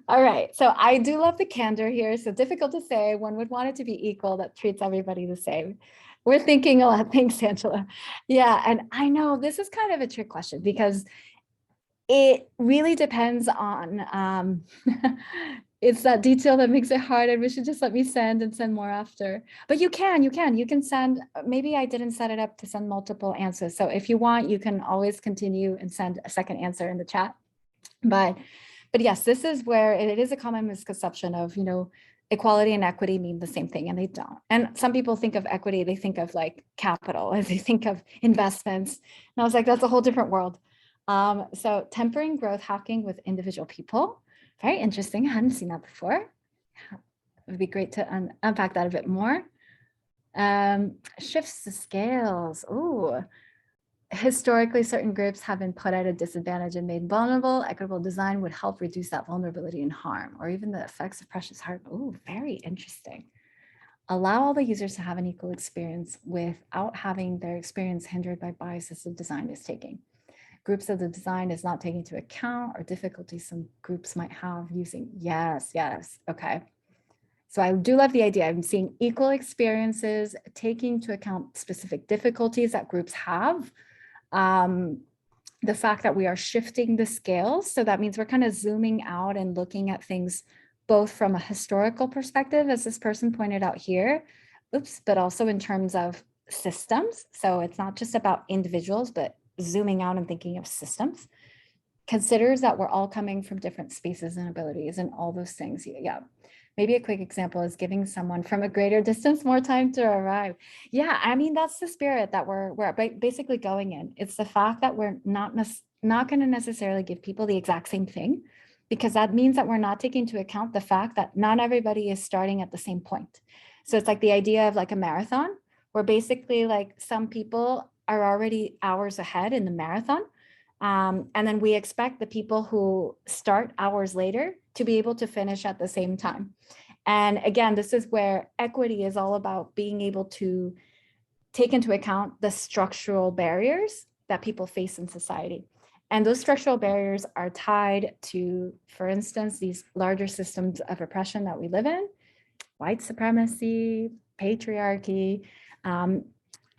All right. So I do love the candor here. So difficult to say. One would want it to be equal, that treats everybody the same. We're thinking a lot. Thanks, Angela. Yeah. And I know this is kind of a trick question, because it really depends on, it's that detail that makes it hard. And we should just let me send more after. But you can send, maybe I didn't set it up to send multiple answers. So if you want, you can always continue and send a second answer in the chat. But yes, this is where it is a common misconception of, equality and equity mean the same thing, and they don't. And some people think of equity, they think of like capital, and they think of investments. And I was like, that's a whole different world. So tempering growth hacking with individual people. Very interesting. I hadn't seen that before. It would be great to unpack that a bit more. Shifts the scales. Ooh. Historically, certain groups have been put at a disadvantage and made vulnerable. Equitable design would help reduce that vulnerability and harm, or even the effects of precious heart. Ooh, very interesting. Allow all the users to have an equal experience without having their experience hindered by biases the design is taking. Groups that the design is not taking into account, or difficulties some groups might have using. Yes. Okay. So I do love the idea. I'm seeing equal experiences, taking into account specific difficulties that groups have. The fact that we are shifting the scales. So that means we're kind of zooming out and looking at things both from a historical perspective, as this person pointed out here, but also in terms of systems. So it's not just about individuals, but zooming out and thinking of systems. considers that we're all coming from different spaces and abilities and all those things. Yeah. Maybe a quick example is giving someone from a greater distance more time to arrive. Yeah, I mean, that's the spirit that we're basically going in. It's the fact that we're not going to necessarily give people the exact same thing, because that means that we're not taking into account the fact that not everybody is starting at the same point. So it's like the idea of like a marathon, where basically like some people are already hours ahead in the marathon. And then we expect the people who start hours later to be able to finish at the same time. And again, this is where equity is all about being able to take into account the structural barriers that people face in society. And those structural barriers are tied to, for instance, these larger systems of oppression that we live in, white supremacy, patriarchy,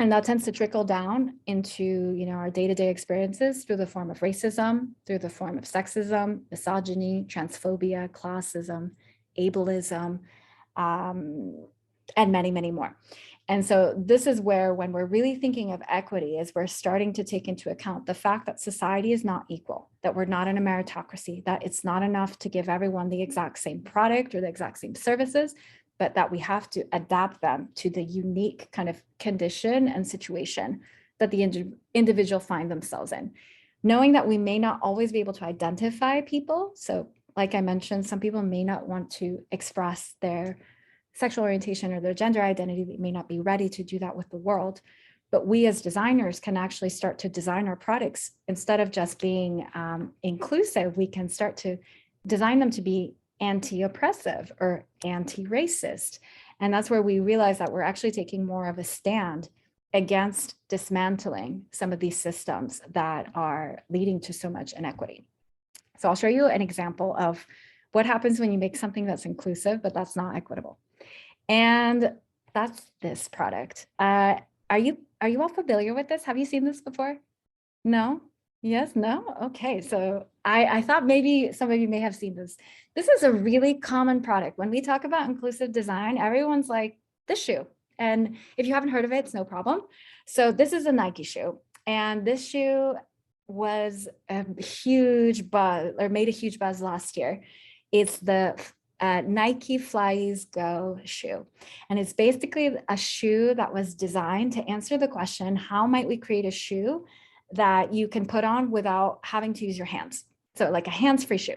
and that tends to trickle down into, you know, our day-to-day experiences through the form of racism, through the form of sexism, misogyny, transphobia, classism, ableism, and many, many more. And so this is where, when we're really thinking of equity, is we're starting to take into account the fact that society is not equal, that we're not in a meritocracy, that it's not enough to give everyone the exact same product or the exact same services, but that we have to adapt them to the unique kind of condition and situation that the individual find themselves in. Knowing that we may not always be able to identify people. So like I mentioned, some people may not want to express their sexual orientation or their gender identity. They may not be ready to do that with the world. But we as designers can actually start to design our products. Instead of just being inclusive, we can start to design them to be anti-oppressive or anti-racist. And that's where we realize that we're actually taking more of a stand against dismantling some of these systems that are leading to so much inequity. So I'll show you an example of what happens when you make something that's inclusive, but that's not equitable. And that's this product. Are you all familiar with this? Have you seen this before? No? Yes, no? Okay, so I thought maybe some of you may have seen this. This is a really common product. When we talk about inclusive design, everyone's like, this shoe. And if you haven't heard of it, it's no problem. So this is a Nike shoe. And this shoe was a huge buzz, or made a huge buzz last year. It's the Nike Fly's Go shoe. And it's basically a shoe that was designed to answer the question, how might we create a shoe that you can put on without having to use your hands? So like a hands-free shoe.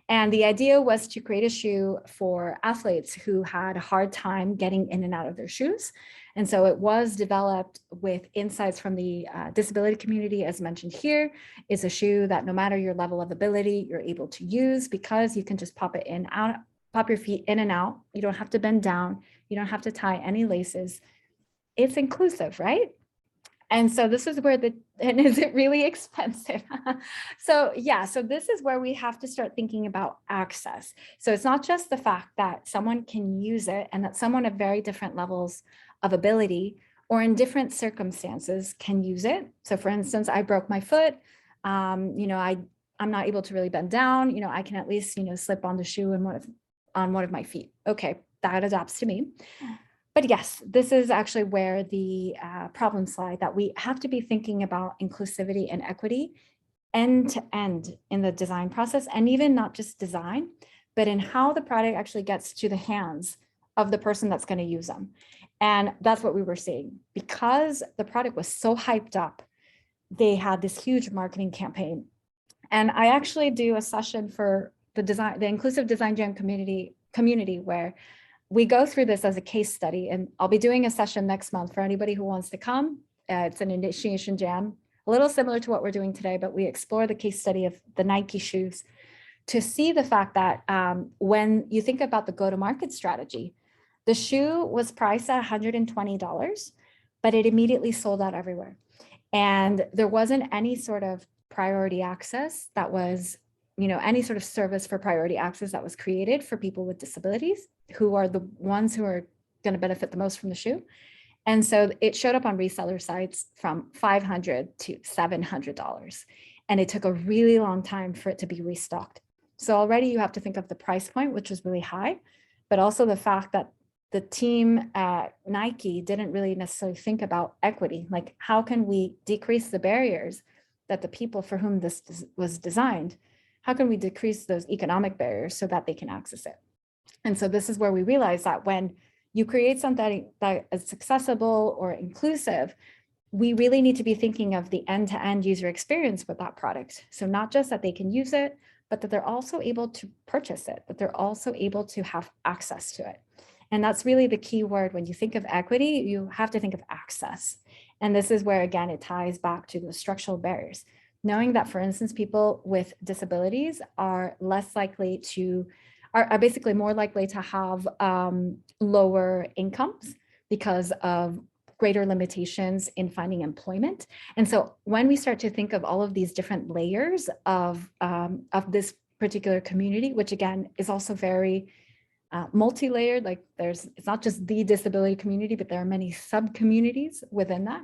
And the idea was to create a shoe for athletes who had a hard time getting in and out of their shoes. And so it was developed with insights from the disability community, as mentioned here. It's a shoe that no matter your level of ability, you're able to use, because you can just pop it in, out, pop your feet in and out. You don't have to bend down. You don't have to tie any laces. It's inclusive, right? And so this is where and is it really expensive? So yeah, so this is where we have to start thinking about access. So it's not just the fact that someone can use it and that someone at very different levels of ability or in different circumstances can use it. So for instance, I broke my foot, you know, I'm not able to really bend down, you know, I can at least, you know, slip on the shoe and on one of my feet. Okay, that adapts to me. But yes, this is actually where the problems lie, that we have to be thinking about inclusivity and equity end to end in the design process, and even not just design, but in how the product actually gets to the hands of the person that's going to use them. And that's what we were seeing. Because the product was so hyped up, they had this huge marketing campaign. And I actually do a session for the Inclusive Design Jam community where we go through this as a case study, and I'll be doing a session next month for anybody who wants to come. It's an initiation jam, a little similar to what we're doing today, but we explore the case study of the Nike shoes to see the fact that when you think about the go-to-market strategy, the shoe was priced at $120, but it immediately sold out everywhere. And there wasn't any sort of priority access that was, you know, any sort of service for priority access that was created for people with disabilities, who are the ones who are going to benefit the most from the shoe. And so it showed up on reseller sites from $500 to $700. And it took a really long time for it to be restocked. So already you have to think of the price point, which was really high, but also the fact that the team at Nike didn't really necessarily think about equity. Like, how can we decrease the barriers that the people for whom this was designed, how can we decrease those economic barriers so that they can access it? And so this is where we realize that when you create something that is accessible or inclusive, we really need to be thinking of the end-to-end user experience with that product. So not just that they can use it, but that they're also able to purchase it, that they're also able to have access to it. And that's really the key word. When you think of equity, you have to think of access. And this is where, again, it ties back to those structural barriers. Knowing that, for instance, people with disabilities are less likely to, are basically more likely to have lower incomes because of greater limitations in finding employment. And so when we start to think of all of these different layers of this particular community, which again is also very multi-layered, like it's not just the disability community, but there are many sub-communities within that.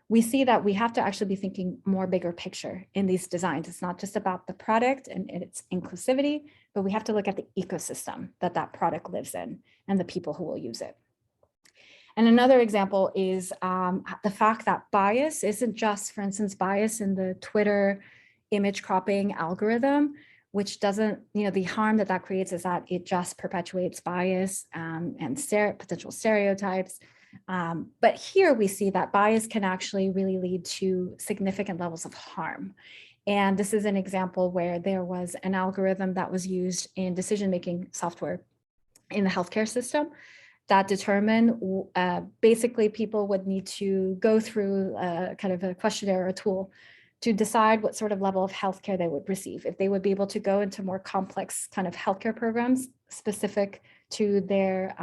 We see that we have to actually be thinking more bigger picture in these designs. It's not just about the product and its inclusivity, but we have to look at the ecosystem that that product lives in and the people who will use it. And another example is the fact that bias isn't just, for instance, bias in the Twitter image cropping algorithm, which doesn't, the harm that creates is that it just perpetuates bias and potential stereotypes. But here we see that bias can actually really lead to significant levels of harm. And this is an example where there was an algorithm that was used in decision-making software in the healthcare system that determined basically people would need to go through kind of a questionnaire or a tool to decide what sort of level of healthcare they would receive, if they would be able to go into more complex kind of healthcare programs specific to their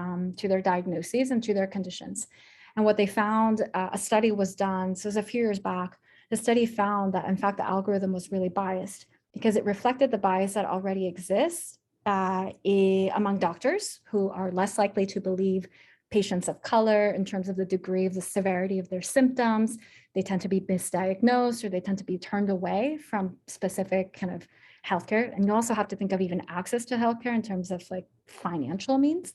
diagnoses and to their conditions. And what they found, a study was done, so it was a few years back, the study found that in fact the algorithm was really biased because it reflected the bias that already exists among doctors who are less likely to believe patients of color in terms of the degree of the severity of their symptoms. They tend to be misdiagnosed or they tend to be turned away from specific kind of healthcare. And you also have to think of even access to healthcare in terms of like financial means.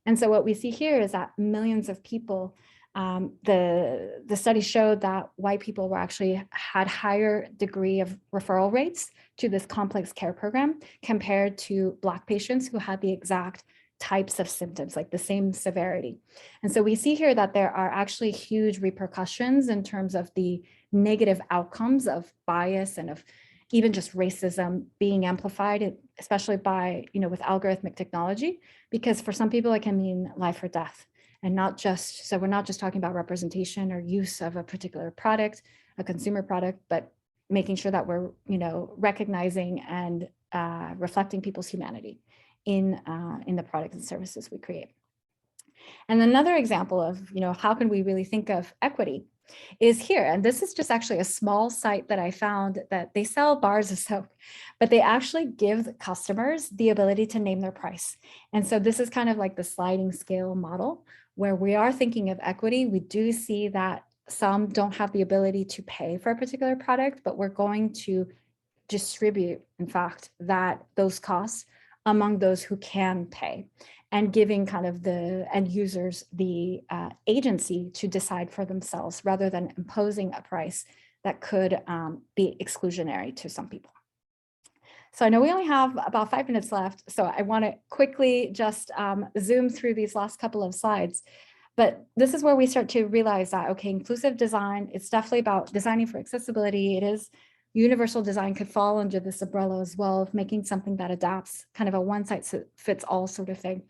And so what we see here is that millions of people, the study showed that white people were actually had higher degree of referral rates to this complex care program compared to Black patients who had the exact types of symptoms, like the same severity. And so we see here that there are actually huge repercussions in terms of the negative outcomes of bias and of even just racism being amplified, especially by, with algorithmic technology, because for some people it can mean life or death. And not just, so we're not just talking about representation or use of a particular product, a consumer product, but making sure that we're, recognizing and reflecting people's humanity in the products and services we create. And another example of, how can we really think of equity is here. And this is just actually a small site that I found that they sell bars of soap, but they actually give the customers the ability to name their price. And so this is kind of like the sliding scale model where we are thinking of equity. We do see that some don't have the ability to pay for a particular product, but we're going to distribute, in fact, those costs among those who can pay, and giving kind of the end users the agency to decide for themselves rather than imposing a price that could be exclusionary to some people. So I know we only have about 5 minutes left, so I want to quickly just zoom through these last couple of slides. But this is where we start to realize that, okay, inclusive design, it's definitely about designing for accessibility. It is universal design could fall under this umbrella as well of making something that adapts, kind of a one size fits all sort of thing.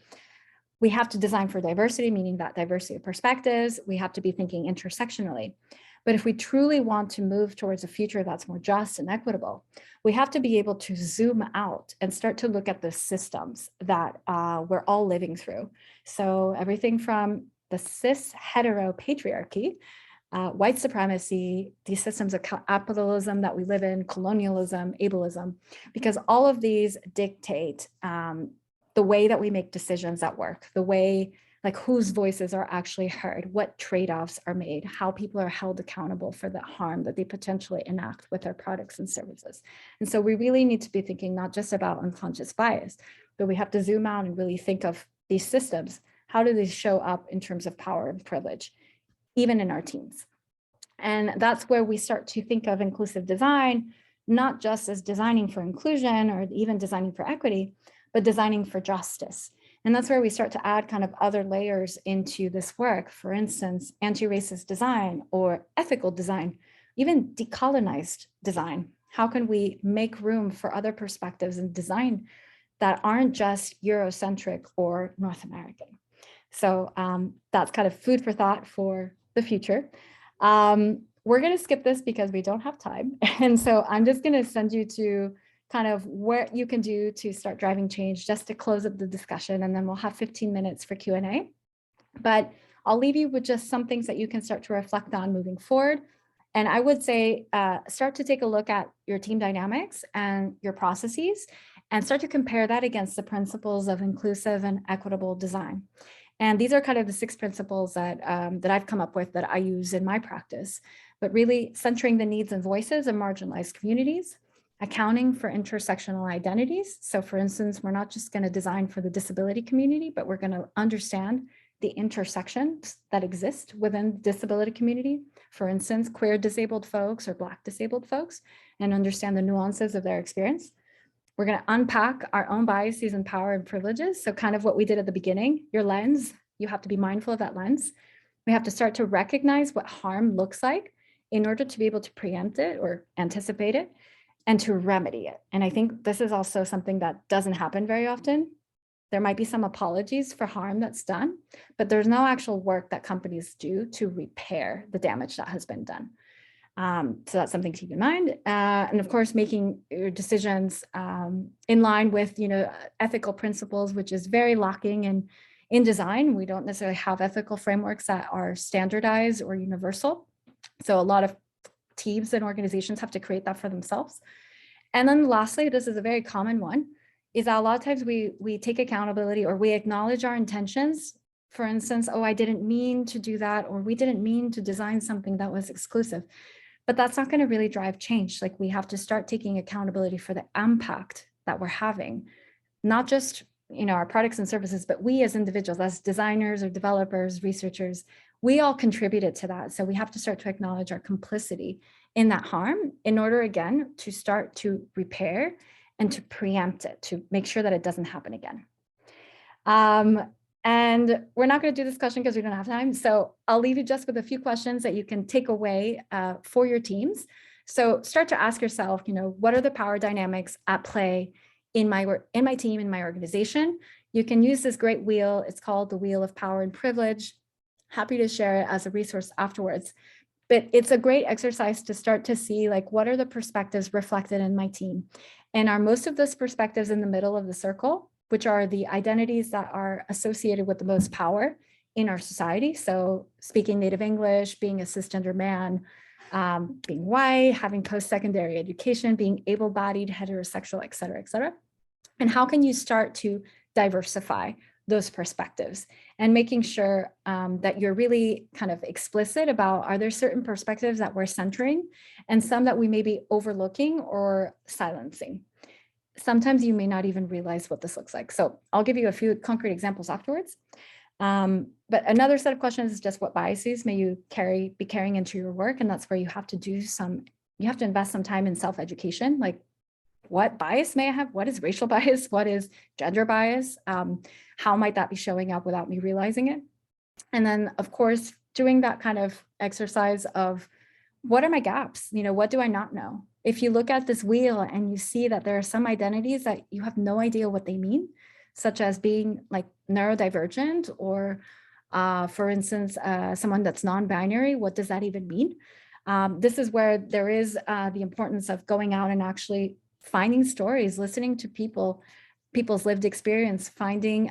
We have to design for diversity, meaning that diversity of perspectives. We have to be thinking intersectionally. But if we truly want to move towards a future that's more just and equitable, we have to be able to zoom out and start to look at the systems that we're all living through. So everything from the cis hetero patriarchy, white supremacy, these systems of capitalism that we live in, colonialism, ableism, because all of these dictate the way that we make decisions at work, the way, like whose voices are actually heard, what trade-offs are made, how people are held accountable for the harm that they potentially enact with their products and services. And so we really need to be thinking not just about unconscious bias, but we have to zoom out and really think of these systems. How do they show up in terms of power and privilege, even in our teams? And that's where we start to think of inclusive design, not just as designing for inclusion or even designing for equity, but designing for justice. And that's where we start to add kind of other layers into this work. For instance, anti-racist design or ethical design, even decolonized design. How can we make room for other perspectives in design that aren't just Eurocentric or North American? So that's kind of food for thought for the future. We're going to skip this because we don't have time. And so I'm just going to send you to kind of what you can do to start driving change just to close up the discussion. And then we'll have 15 minutes for Q&A. But I'll leave you with just some things that you can start to reflect on moving forward. And I would say start to take a look at your team dynamics and your processes and start to compare that against the principles of inclusive and equitable design. And these are kind of the 6 principles that, that I've come up with that I use in my practice, but really centering the needs and voices of marginalized communities, accounting for intersectional identities. So for instance, we're not just going to design for the disability community, but we're going to understand the intersections that exist within the disability community. For instance, queer disabled folks or Black disabled folks, and understand the nuances of their experience. We're going to unpack our own biases and power and privileges. So kind of what we did at the beginning, your lens, you have to be mindful of that lens. We have to start to recognize what harm looks like in order to be able to preempt it or anticipate it and to remedy it. And I think this is also something that doesn't happen very often. There might be some apologies for harm that's done, but there's no actual work that companies do to repair the damage that has been done. So that's something to keep in mind. And of course, making your decisions in line with, ethical principles, which is very lacking in design. We don't necessarily have ethical frameworks that are standardized or universal. So a lot of teams and organizations have to create that for themselves. And then lastly, this is a very common one, is that a lot of times we take accountability or we acknowledge our intentions. For instance, oh, I didn't mean to do that, or we didn't mean to design something that was exclusive. But that's not going to really drive change. Like, we have to start taking accountability for the impact that we're having, not just our products and services, but we as individuals, as designers or developers, researchers, we all contributed to that. So we have to start to acknowledge our complicity in that harm in order, again, to start to repair and to preempt it, to make sure that it doesn't happen again. And we're not going to do this question because we don't have time. So I'll leave you just with a few questions that you can take away for your teams. So start to ask yourself, what are the power dynamics at play in my team, in my organization? You can use this great wheel. It's called the Wheel of Power and Privilege. Happy to share it as a resource afterwards. But it's a great exercise to start to see, like, what are the perspectives reflected in my team? And are most of those perspectives in the middle of the circle, which are the identities that are associated with the most power in our society? So speaking Native English, being a cisgender man, being white, having post-secondary education, being able-bodied, heterosexual, et cetera, et cetera. And how can you start to diversify those perspectives and making sure that you're really kind of explicit about, are there certain perspectives that we're centering and some that we may be overlooking or silencing? Sometimes you may not even realize what this looks like. So I'll give you a few concrete examples afterwards. But another set of questions is just, what biases may you be carrying into your work? And that's where you have to invest some time in self-education. Like, what bias may I have? What is racial bias? What is gender bias? How might that be showing up without me realizing it? And then, of course, doing that kind of exercise of, what are my gaps? What do I not know? If you look at this wheel and you see that there are some identities that you have no idea what they mean, such as being like neurodivergent, or for instance, someone that's non-binary, what does that even mean? This is where there is the importance of going out and actually finding stories, listening to people's lived experience, finding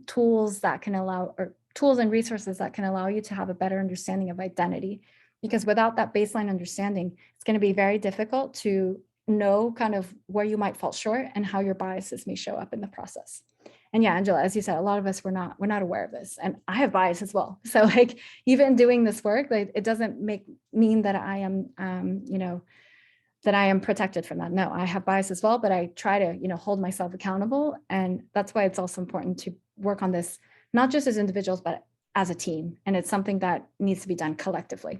tools and resources that can allow you to have a better understanding of identity. Because without that baseline understanding, it's going to be very difficult to know kind of where you might fall short and how your biases may show up in the process. And yeah, Angela, as you said, a lot of us, we're not aware of this, and I have bias as well. So like, even doing this work, like, it doesn't mean that I am, that I am protected from that. No, I have bias as well, but I try to, hold myself accountable. And that's why it's also important to work on this, not just as individuals, but as a team. And it's something that needs to be done collectively.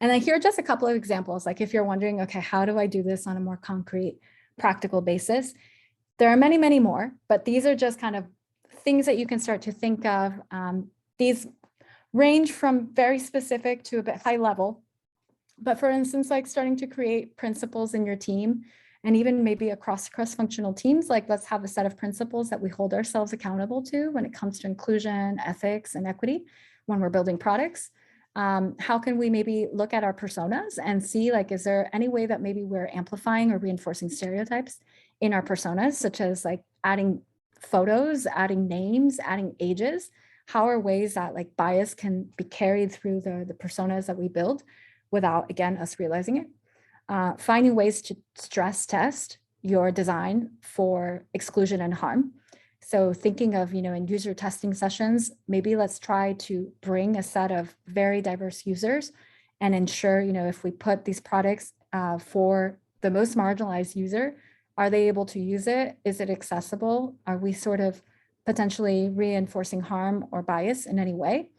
And then here are just a couple of examples. Like if you're wondering, okay, how do I do this on a more concrete, practical basis? There are many, many more, but these are just kind of things that you can start to think of. These range from very specific to a bit high level. But for instance, like starting to create principles in your team, and even maybe across cross-functional teams, like let's have a set of principles that we hold ourselves accountable to when it comes to inclusion, ethics, and equity when we're building products. How can we maybe look at our personas and see, like, is there any way that maybe we're amplifying or reinforcing stereotypes in our personas, such as like adding photos, adding names, adding ages? How are ways that like bias can be carried through the personas that we build without, again, us realizing it? Finding ways to stress test your design for exclusion and harm. So thinking of, in user testing sessions, maybe let's try to bring a set of very diverse users and ensure, if we put these products for the most marginalized user, are they able to use it? Is it accessible? Are we sort of potentially reinforcing harm or bias in any way?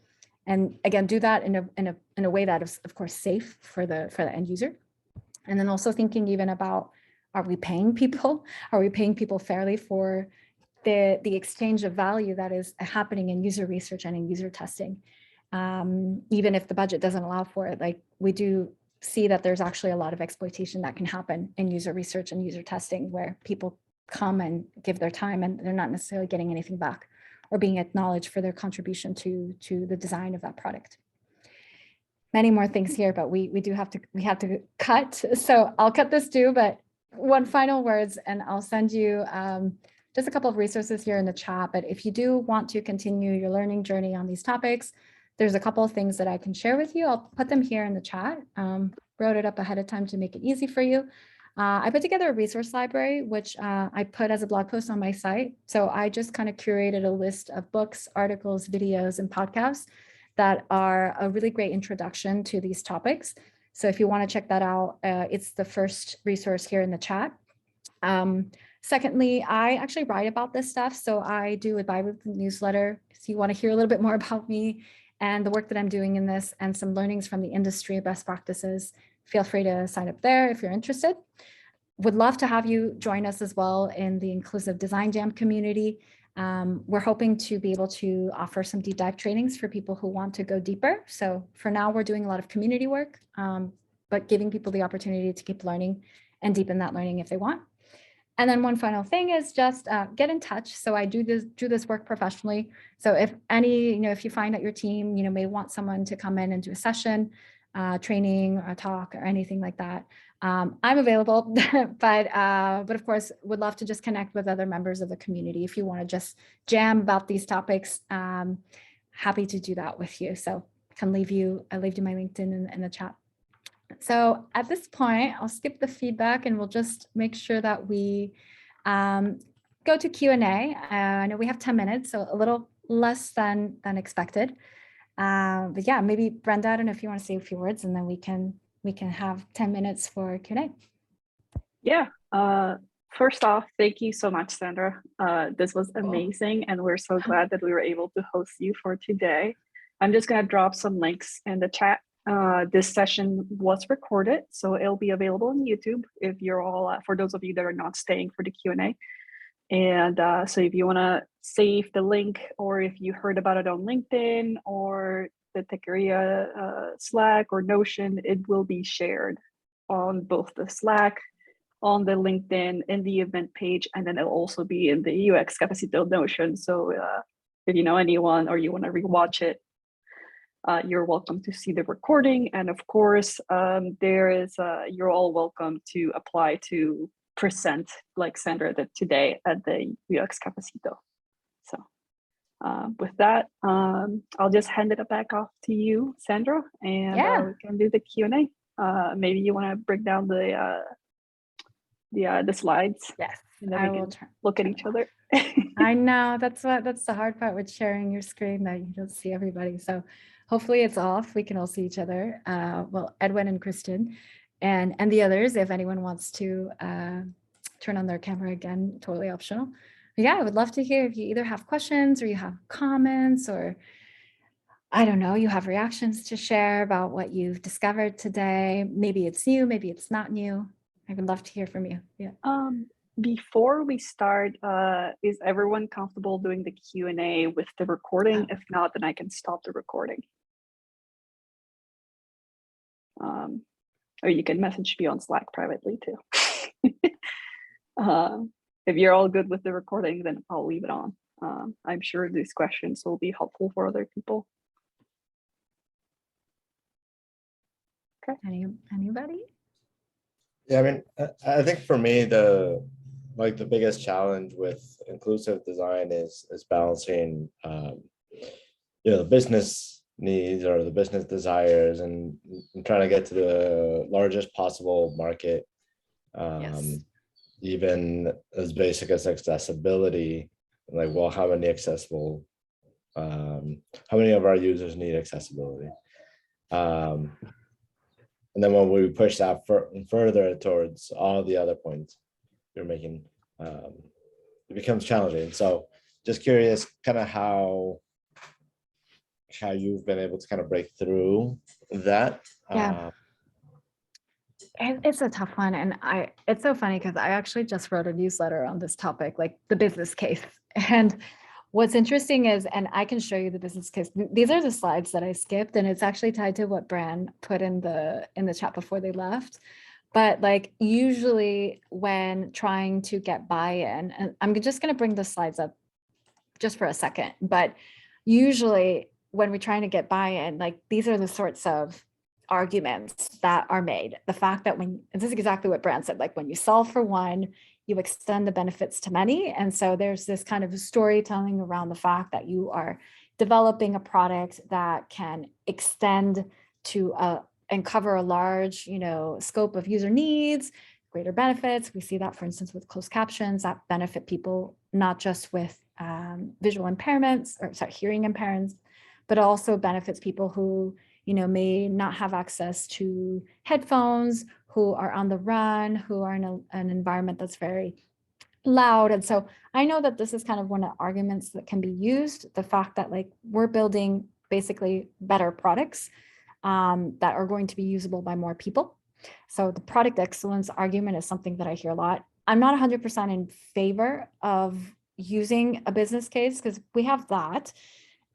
And again, do that in a way that is, of course, safe for the end user. And then also thinking even about, are we paying people? Are we paying people fairly for the exchange of value that is happening in user research and in user testing? Even if the budget doesn't allow for it, like we do see that there's actually a lot of exploitation that can happen in user research and user testing, where people come and give their time and they're not necessarily getting anything back or being acknowledged for their contribution to the design of that product. Many more things here, but we have to cut. So I'll cut this too, but one final words, and I'll send you just a couple of resources here in the chat. But if you do want to continue your learning journey on these topics, there's a couple of things that I can share with you. I'll put them here in the chat. Wrote it up ahead of time to make it easy for you. I put together a resource library, which I put as a blog post on my site. So I just kind of curated a list of books, articles, videos, and podcasts that are a really great introduction to these topics. So if you want to check that out, it's the first resource here in the chat. Secondly, I actually write about this stuff. So I do a bi-weekly newsletter. If you want to hear a little bit more about me and the work that I'm doing in this and some learnings from the industry, best practices, feel free to sign up there if you're interested. Would love to have you join us as well in the Inclusive Design Jam community. We're hoping to be able to offer some deep dive trainings for people who want to go deeper. So for now, we're doing a lot of community work, but giving people the opportunity to keep learning and deepen that learning if they want. And then one final thing is just get in touch. So I do this work professionally. So if if you find that your team, may want someone to come in and do a session, training or a talk or anything like that, I'm available, but of course would love to just connect with other members of the community. If you want to just jam about these topics, happy to do that with you. So I leave you my LinkedIn in the chat. So at this point, I'll skip the feedback and we'll just make sure that we go to Q&A. I know we have 10 minutes, so a little less than expected. But yeah, maybe Brenda, I don't know if you want to say a few words, and then we can have 10 minutes for Q&A. Yeah. First off, thank you so much, Sandra. This was amazing, and we're so glad that we were able to host you for today. I'm just going to drop some links in the chat. This session was recorded, so it'll be available on YouTube if you're all, for those of you that are not staying for the Q&A. And so if you want to save the link, or if you heard about it on LinkedIn or the Techeria Slack or Notion, it will be shared on both the Slack, on the LinkedIn, in the event page, and then it'll also be in the UX Cafecito Notion. So if you know anyone or you want to rewatch it, you're welcome to see the recording. And of course, you're all welcome to apply to present like Sandra did today at the UX Cafecito. So with that, I'll just hand it back off to you, Sandra, and we can do the Q&A. Maybe you want to break down the slides. Yes, and then we can look at each other. I know that's the hard part with sharing your screen, that you don't see everybody. So hopefully it's off. We can all see each other. Well, Edwin and Kristen and the others, if anyone wants to turn on their camera again, totally optional. But yeah, I would love to hear if you either have questions or you have comments, or I don't know, you have reactions to share about what you've discovered today. Maybe it's new, maybe it's not new. I would love to hear from you. Yeah. Before we start, is everyone comfortable doing the Q&A with the recording? If not, then I can stop the recording. Or you can message me on Slack privately too. If you're all good with the recording, then I'll leave it on. I'm sure these questions will be helpful for other people. Okay. Anybody? Yeah, I mean, I think for me, the biggest challenge with inclusive design is balancing, the business needs or the business desires, and trying to get to the largest possible market. Yes. Even as basic as accessibility, like, well, how many of our users need accessibility? And then when we push that further towards all the other points you're making, it becomes challenging. So just curious kind of how you've been able to kind of break through that. Yeah. It's a tough one. And it's so funny because I actually just wrote a newsletter on this topic, like the business case. And what's interesting is, and I can show you the business case. These are the slides that I skipped, and it's actually tied to what Bran put in the chat before they left. But like usually when trying to get buy-in, and I'm just going to bring the slides up just for a second, but usually when we're trying to get buy-in, like these are the sorts of arguments that are made. The fact that and this is exactly what Bran said, like when you solve for one, you extend the benefits to many. And so there's this kind of storytelling around the fact that you are developing a product that can extend to and cover a large, scope of user needs, greater benefits. We see that, for instance, with closed captions that benefit people, not just with visual impairments or hearing impairments, but also benefits people who, may not have access to headphones, who are on the run, who are in an environment that's very loud. And so I know that this is kind of one of the arguments that can be used, the fact that like we're building basically better products that are going to be usable by more people. So the product excellence argument is something that I hear a lot. I'm not 100% in favor of using a business case because we have that.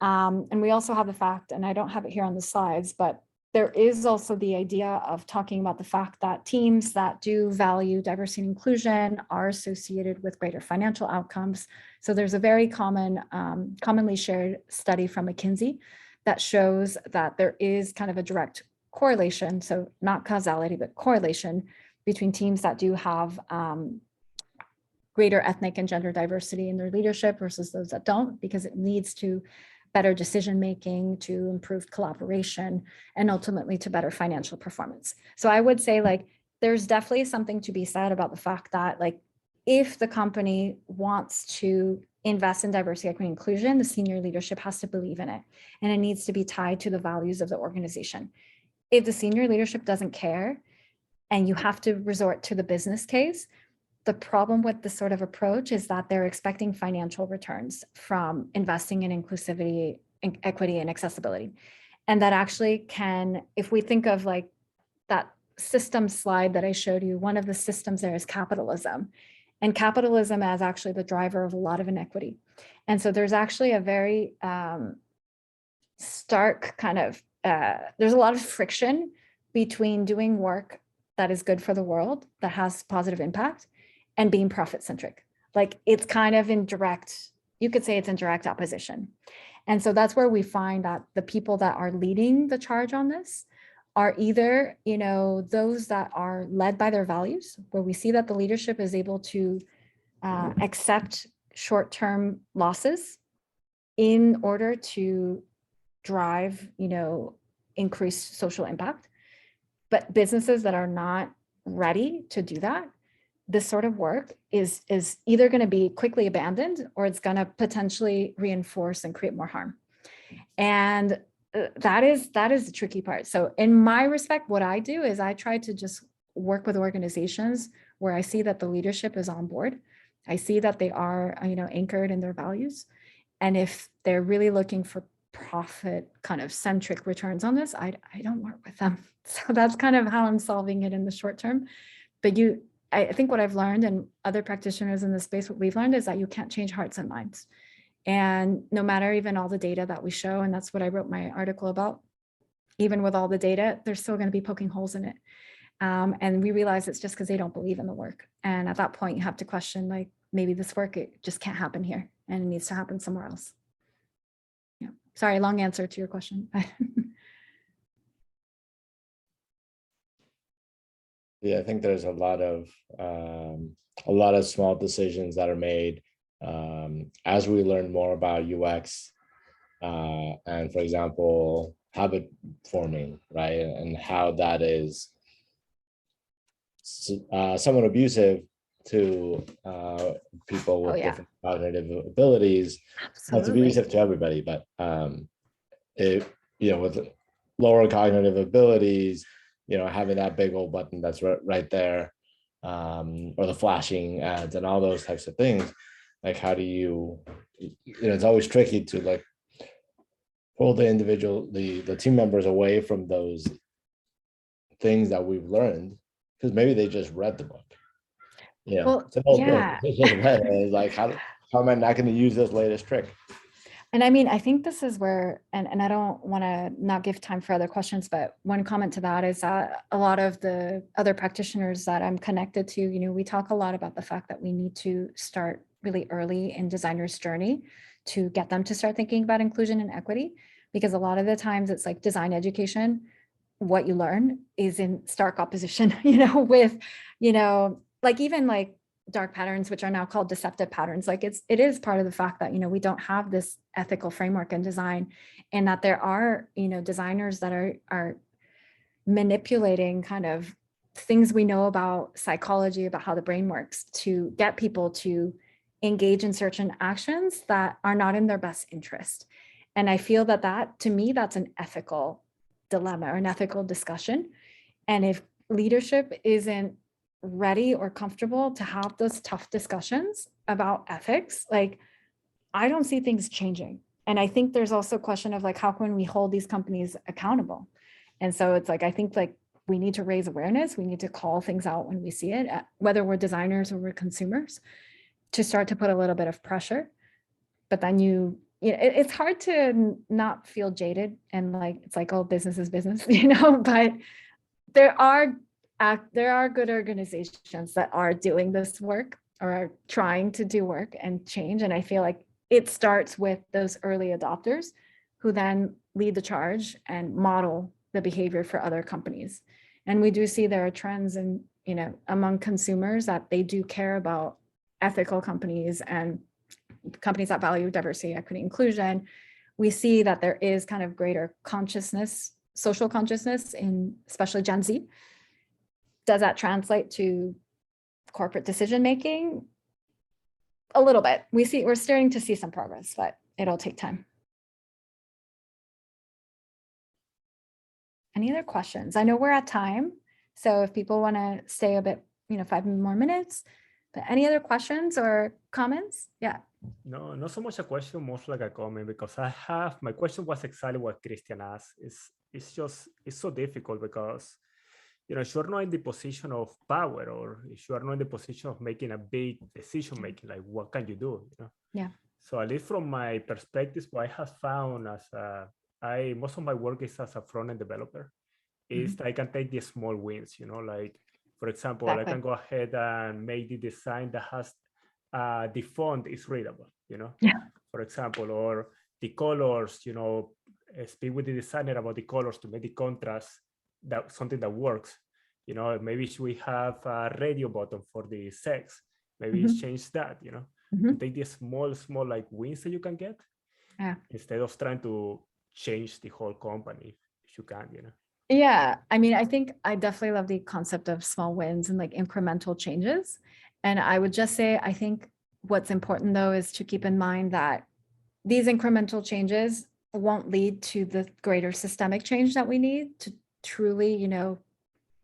And we also have the fact, and I don't have it here on the slides, but there is also the idea of talking about the fact that teams that do value diversity and inclusion are associated with greater financial outcomes. So there's a very commonly shared study from McKinsey that shows that there is kind of a direct correlation, so not causality, but correlation between teams that do have greater ethnic and gender diversity in their leadership versus those that don't, because it leads to better decision-making, to improved collaboration, and ultimately to better financial performance. So I would say like, there's definitely something to be said about the fact that like, if the company wants to invest in diversity, equity, and inclusion, the senior leadership has to believe in it. And it needs to be tied to the values of the organization. If the senior leadership doesn't care and you have to resort to the business case, the problem with this sort of approach is that they're expecting financial returns from investing in inclusivity, equity, and accessibility. And that actually can, if we think of like that system slide that I showed you, one of the systems there is capitalism. And capitalism as actually the driver of a lot of inequity. And so there's actually a very stark kind of, there's a lot of friction between doing work that is good for the world, that has positive impact, and being profit-centric. Like it's kind of in direct, you could say it's in direct opposition. And so that's where we find that the people that are leading the charge on this are either, those that are led by their values, where we see that the leadership is able to accept short-term losses in order to drive, increased social impact. But businesses that are not ready to do that, this sort of work is either going to be quickly abandoned or it's going to potentially reinforce and create more harm. And that is the tricky part. So in my respect, what I do is I try to just work with organizations where I see that the leadership is on board. I see that they are, anchored in their values. And if they're really looking for profit kind of centric returns on this, I don't work with them. So that's kind of how I'm solving it in the short term. But I think what I've learned, and other practitioners in this space, what we've learned is that you can't change hearts and minds. And no matter even all the data that we show, and that's what I wrote my article about, even with all the data, they're still going to be poking holes in it. And we realize it's just because they don't believe in the work. And at that point, you have to question, like, maybe this work, it just can't happen here and it needs to happen somewhere else. Yeah. Sorry, long answer to your question. Yeah, I think there's a lot of small decisions that are made as we learn more about UX and, for example, habit forming, right? And how that is somewhat abusive to people with different cognitive abilities. It's abusive to everybody, but with lower cognitive abilities, having that big old button that's right there, or the flashing ads and all those types of things, like, how do you, it's always tricky to like pull the individual, the team members away from those things that we've learned, because maybe they just read the book. Well, it's like, how am I not going to use this latest trick? And I mean, I think this is where, and I don't want to not give time for other questions, but one comment to that is that a lot of the other practitioners that I'm connected to, we talk a lot about the fact that we need to start really early in designers' journey to get them to start thinking about inclusion and equity, because a lot of the times it's like design education, what you learn is in stark opposition, with, like even like dark patterns, which are now called deceptive patterns. Like it is part of the fact that, we don't have this ethical framework in design, and that there are, designers that are manipulating kind of things we know about psychology, about how the brain works, to get people to engage in certain actions that are not in their best interest. And I feel that to me, that's an ethical dilemma or an ethical discussion. And if leadership isn't ready or comfortable to have those tough discussions about ethics, like, I don't see things changing. And I think there's also a question of like, how can we hold these companies accountable? And so it's like, I think like we need to raise awareness. We need to call things out when we see it, whether we're designers or we're consumers, to start to put a little bit of pressure. But then it's hard to not feel jaded and like, it's like, oh, business is business, but there are good organizations that are doing this work or are trying to do work and change. And I feel like it starts with those early adopters who then lead the charge and model the behavior for other companies. And we do see there are trends in, among consumers that they do care about ethical companies and companies that value diversity, equity, inclusion. We see that there is kind of greater consciousness, social consciousness in especially Gen Z. Does that translate to corporate decision-making? A little bit. We're starting to see some progress, but it'll take time. Any other questions? I know we're at time, so if people want to stay a bit, 5 more minutes, but any other questions or comments? Yeah. No, not so much a question, more like a comment, because my question was exactly what Christian asked. It's so difficult because, if you're not in the position of power, or if you are not in the position of making a big decision making, like what can you do? Yeah. So at least from my perspective, what I have found most of my work is as a front-end developer, is that I can take the small wins, like, for example, exactly. I can go ahead and make the design that has the font is readable, yeah. For example, or the colors, speak with the designer about the colors to make the contrast that something that works. Maybe we have a radio button for the sex. Maybe it's change that, to take the small like wins that you can get, instead of trying to change the whole company, if you can, Yeah, I mean, I think I definitely love the concept of small wins and like incremental changes. And I would just say, I think what's important though is to keep in mind that these incremental changes won't lead to the greater systemic change that we need to truly,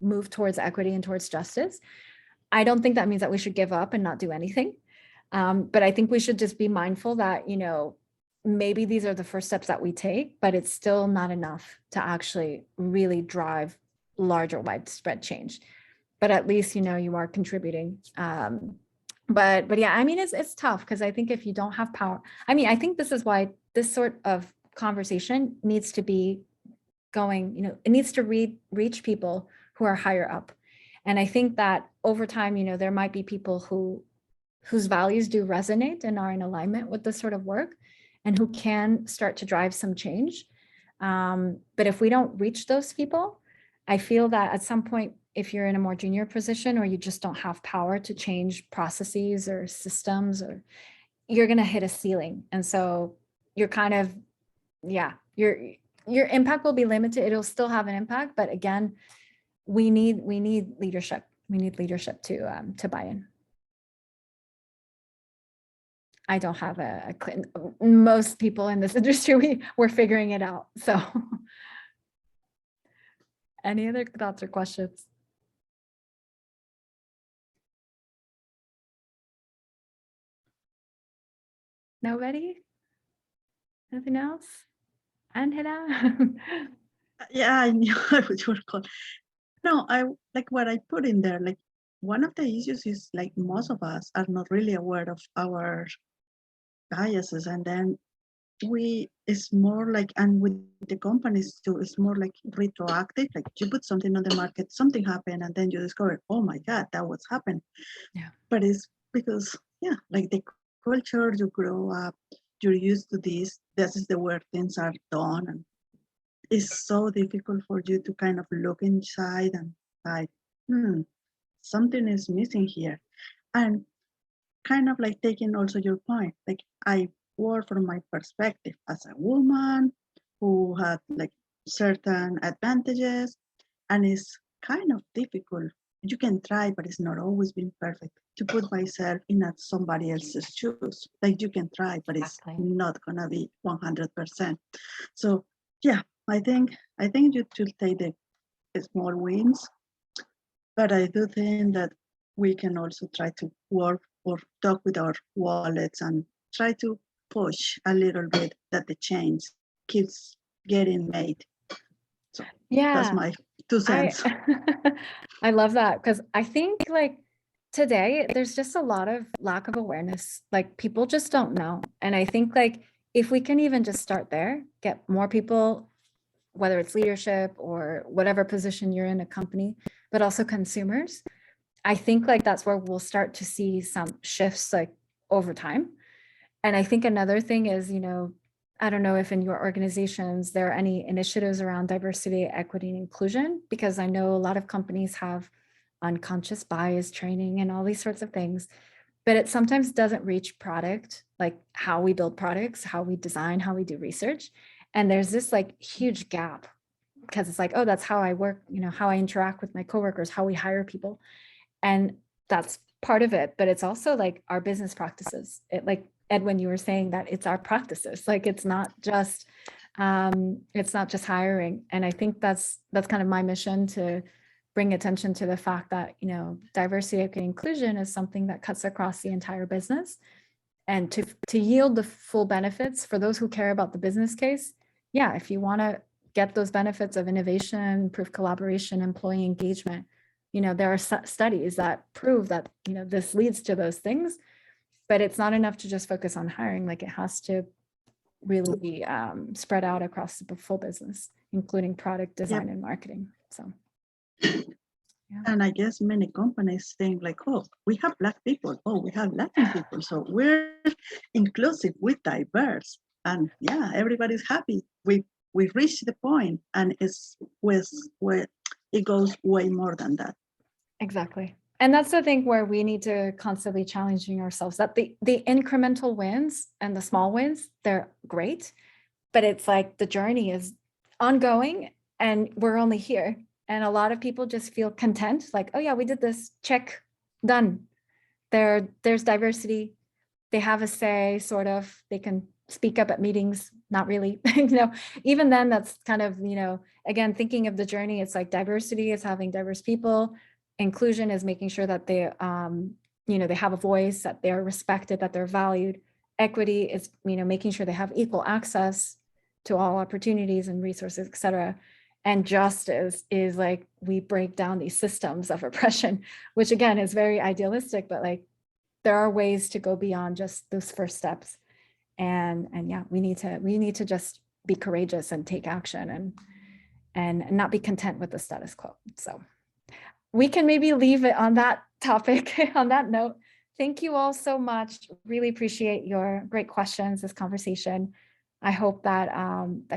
move towards equity and towards justice. I don't think that means that we should give up and not do anything. But I think we should just be mindful that, maybe these are the first steps that we take, but it's still not enough to actually really drive larger widespread change. But at least, you know, you are contributing. But yeah, I mean, it's tough because I think if you don't have power, I mean, I think this is why this sort of conversation needs to be going, you know, it needs to reach people who are higher up. And I think that over time, you know, there might be people whose values do resonate and are in alignment with this sort of work and who can start to drive some change. But if we don't reach those people, I feel that at some point, if you're in a more junior position or you just don't have power to change processes or systems, or you're going to hit a ceiling. And so you're kind of, yeah, your impact will be limited. It'll still have an impact, but again, we need leadership. We need leadership to buy in. I don't have most people in this industry, we're figuring it out. So any other thoughts or questions? Nobody? Nothing else? Angela? Yeah, I knew what you were called. No, I like what I put in there. Like one of the issues is like most of us are not really aware of our biases, and then it's more like, and with the companies too, it's more like retroactive. Like you put something on the market, something happened, and then you discover, oh my God, that was happened. Yeah. But it's because, yeah, like the culture, you grow up, you're used to this is the way things are done, and it's so difficult for you to kind of look inside and like, something is missing here. And kind of like taking also your point, like I work from my perspective as a woman who had like certain advantages, and it's kind of difficult. You can try, but it's not always been perfect to put myself in somebody else's shoes. Like you can try, but it's Exactly. not gonna be 100%. So yeah, I think you should take the small wins, but I do think that we can also try to work or talk with our wallets and try to push a little bit that the change keeps getting made. So Yeah. that's my 2 cents. I love that because I think like today there's just a lot of lack of awareness. Like people just don't know. And I think like if we can even just start there, get more people, whether it's leadership or whatever position you're in a company, but also consumers, I think like that's where we'll start to see some shifts like over time. And I think another thing is, you know, I don't know if in your organizations there are any initiatives around diversity, equity, and inclusion, because I know a lot of companies have unconscious bias training and all these sorts of things, but it sometimes doesn't reach product, like how we build products, how we design, how we do research. And there's this like huge gap because it's like, oh, that's how I work, you know, how I interact with my coworkers, how we hire people. And that's part of it, but it's also like our business practices. It like Edwin, you were saying that it's our practices. Like it's not just hiring. And I think that's kind of my mission to bring attention to the fact that, you know, diversity, equity, inclusion is something that cuts across the entire business. And to yield the full benefits for those who care about the business case, yeah, if you want to get those benefits of innovation, improve collaboration, employee engagement, you know, there are studies that prove that, you know, this leads to those things, but it's not enough to just focus on hiring. Like it has to really be spread out across the full business, including product design and marketing. So. Yeah. And I guess many companies think like, oh, we have Black people, oh, we have Latin people, so we're inclusive, we're diverse, and yeah, everybody's happy. We reached the point, and it's where it goes way more than that. Exactly. And that's the thing where we need to constantly challenging ourselves that the incremental wins and the small wins, they're great, but it's like the journey is ongoing and we're only here. And a lot of people just feel content, like, oh yeah, we did this, check, done. There's diversity. They have a say, sort of, they can speak up at meetings, not really, you know, even then that's kind of, you know, again, thinking of the journey, it's like diversity is having diverse people. Inclusion is making sure that they, you know, they have a voice, that they're respected, that they're valued. equity is, making sure they have equal access to all opportunities and resources, et cetera. And justice is like, we break down these systems of oppression, which again is very idealistic, but like there are ways to go beyond just those first steps. And yeah, we need to just be courageous and take action and not be content with the status quo. So we can maybe leave it on that topic, on that note. Thank you all so much. Really appreciate your great questions, this conversation. I hope that,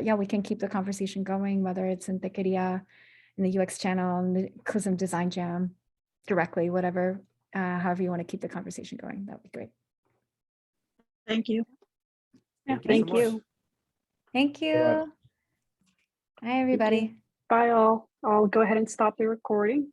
yeah, we can keep the conversation going, whether it's in Tequeria, in the UX channel, in the Inclusive Design Jam, directly, whatever, however you want to keep the conversation going. That would be great. Thank you. Yeah, Thank you so thank you. much. Thank you. Bye. Hi, everybody. Bye all. I'll go ahead and stop the recording.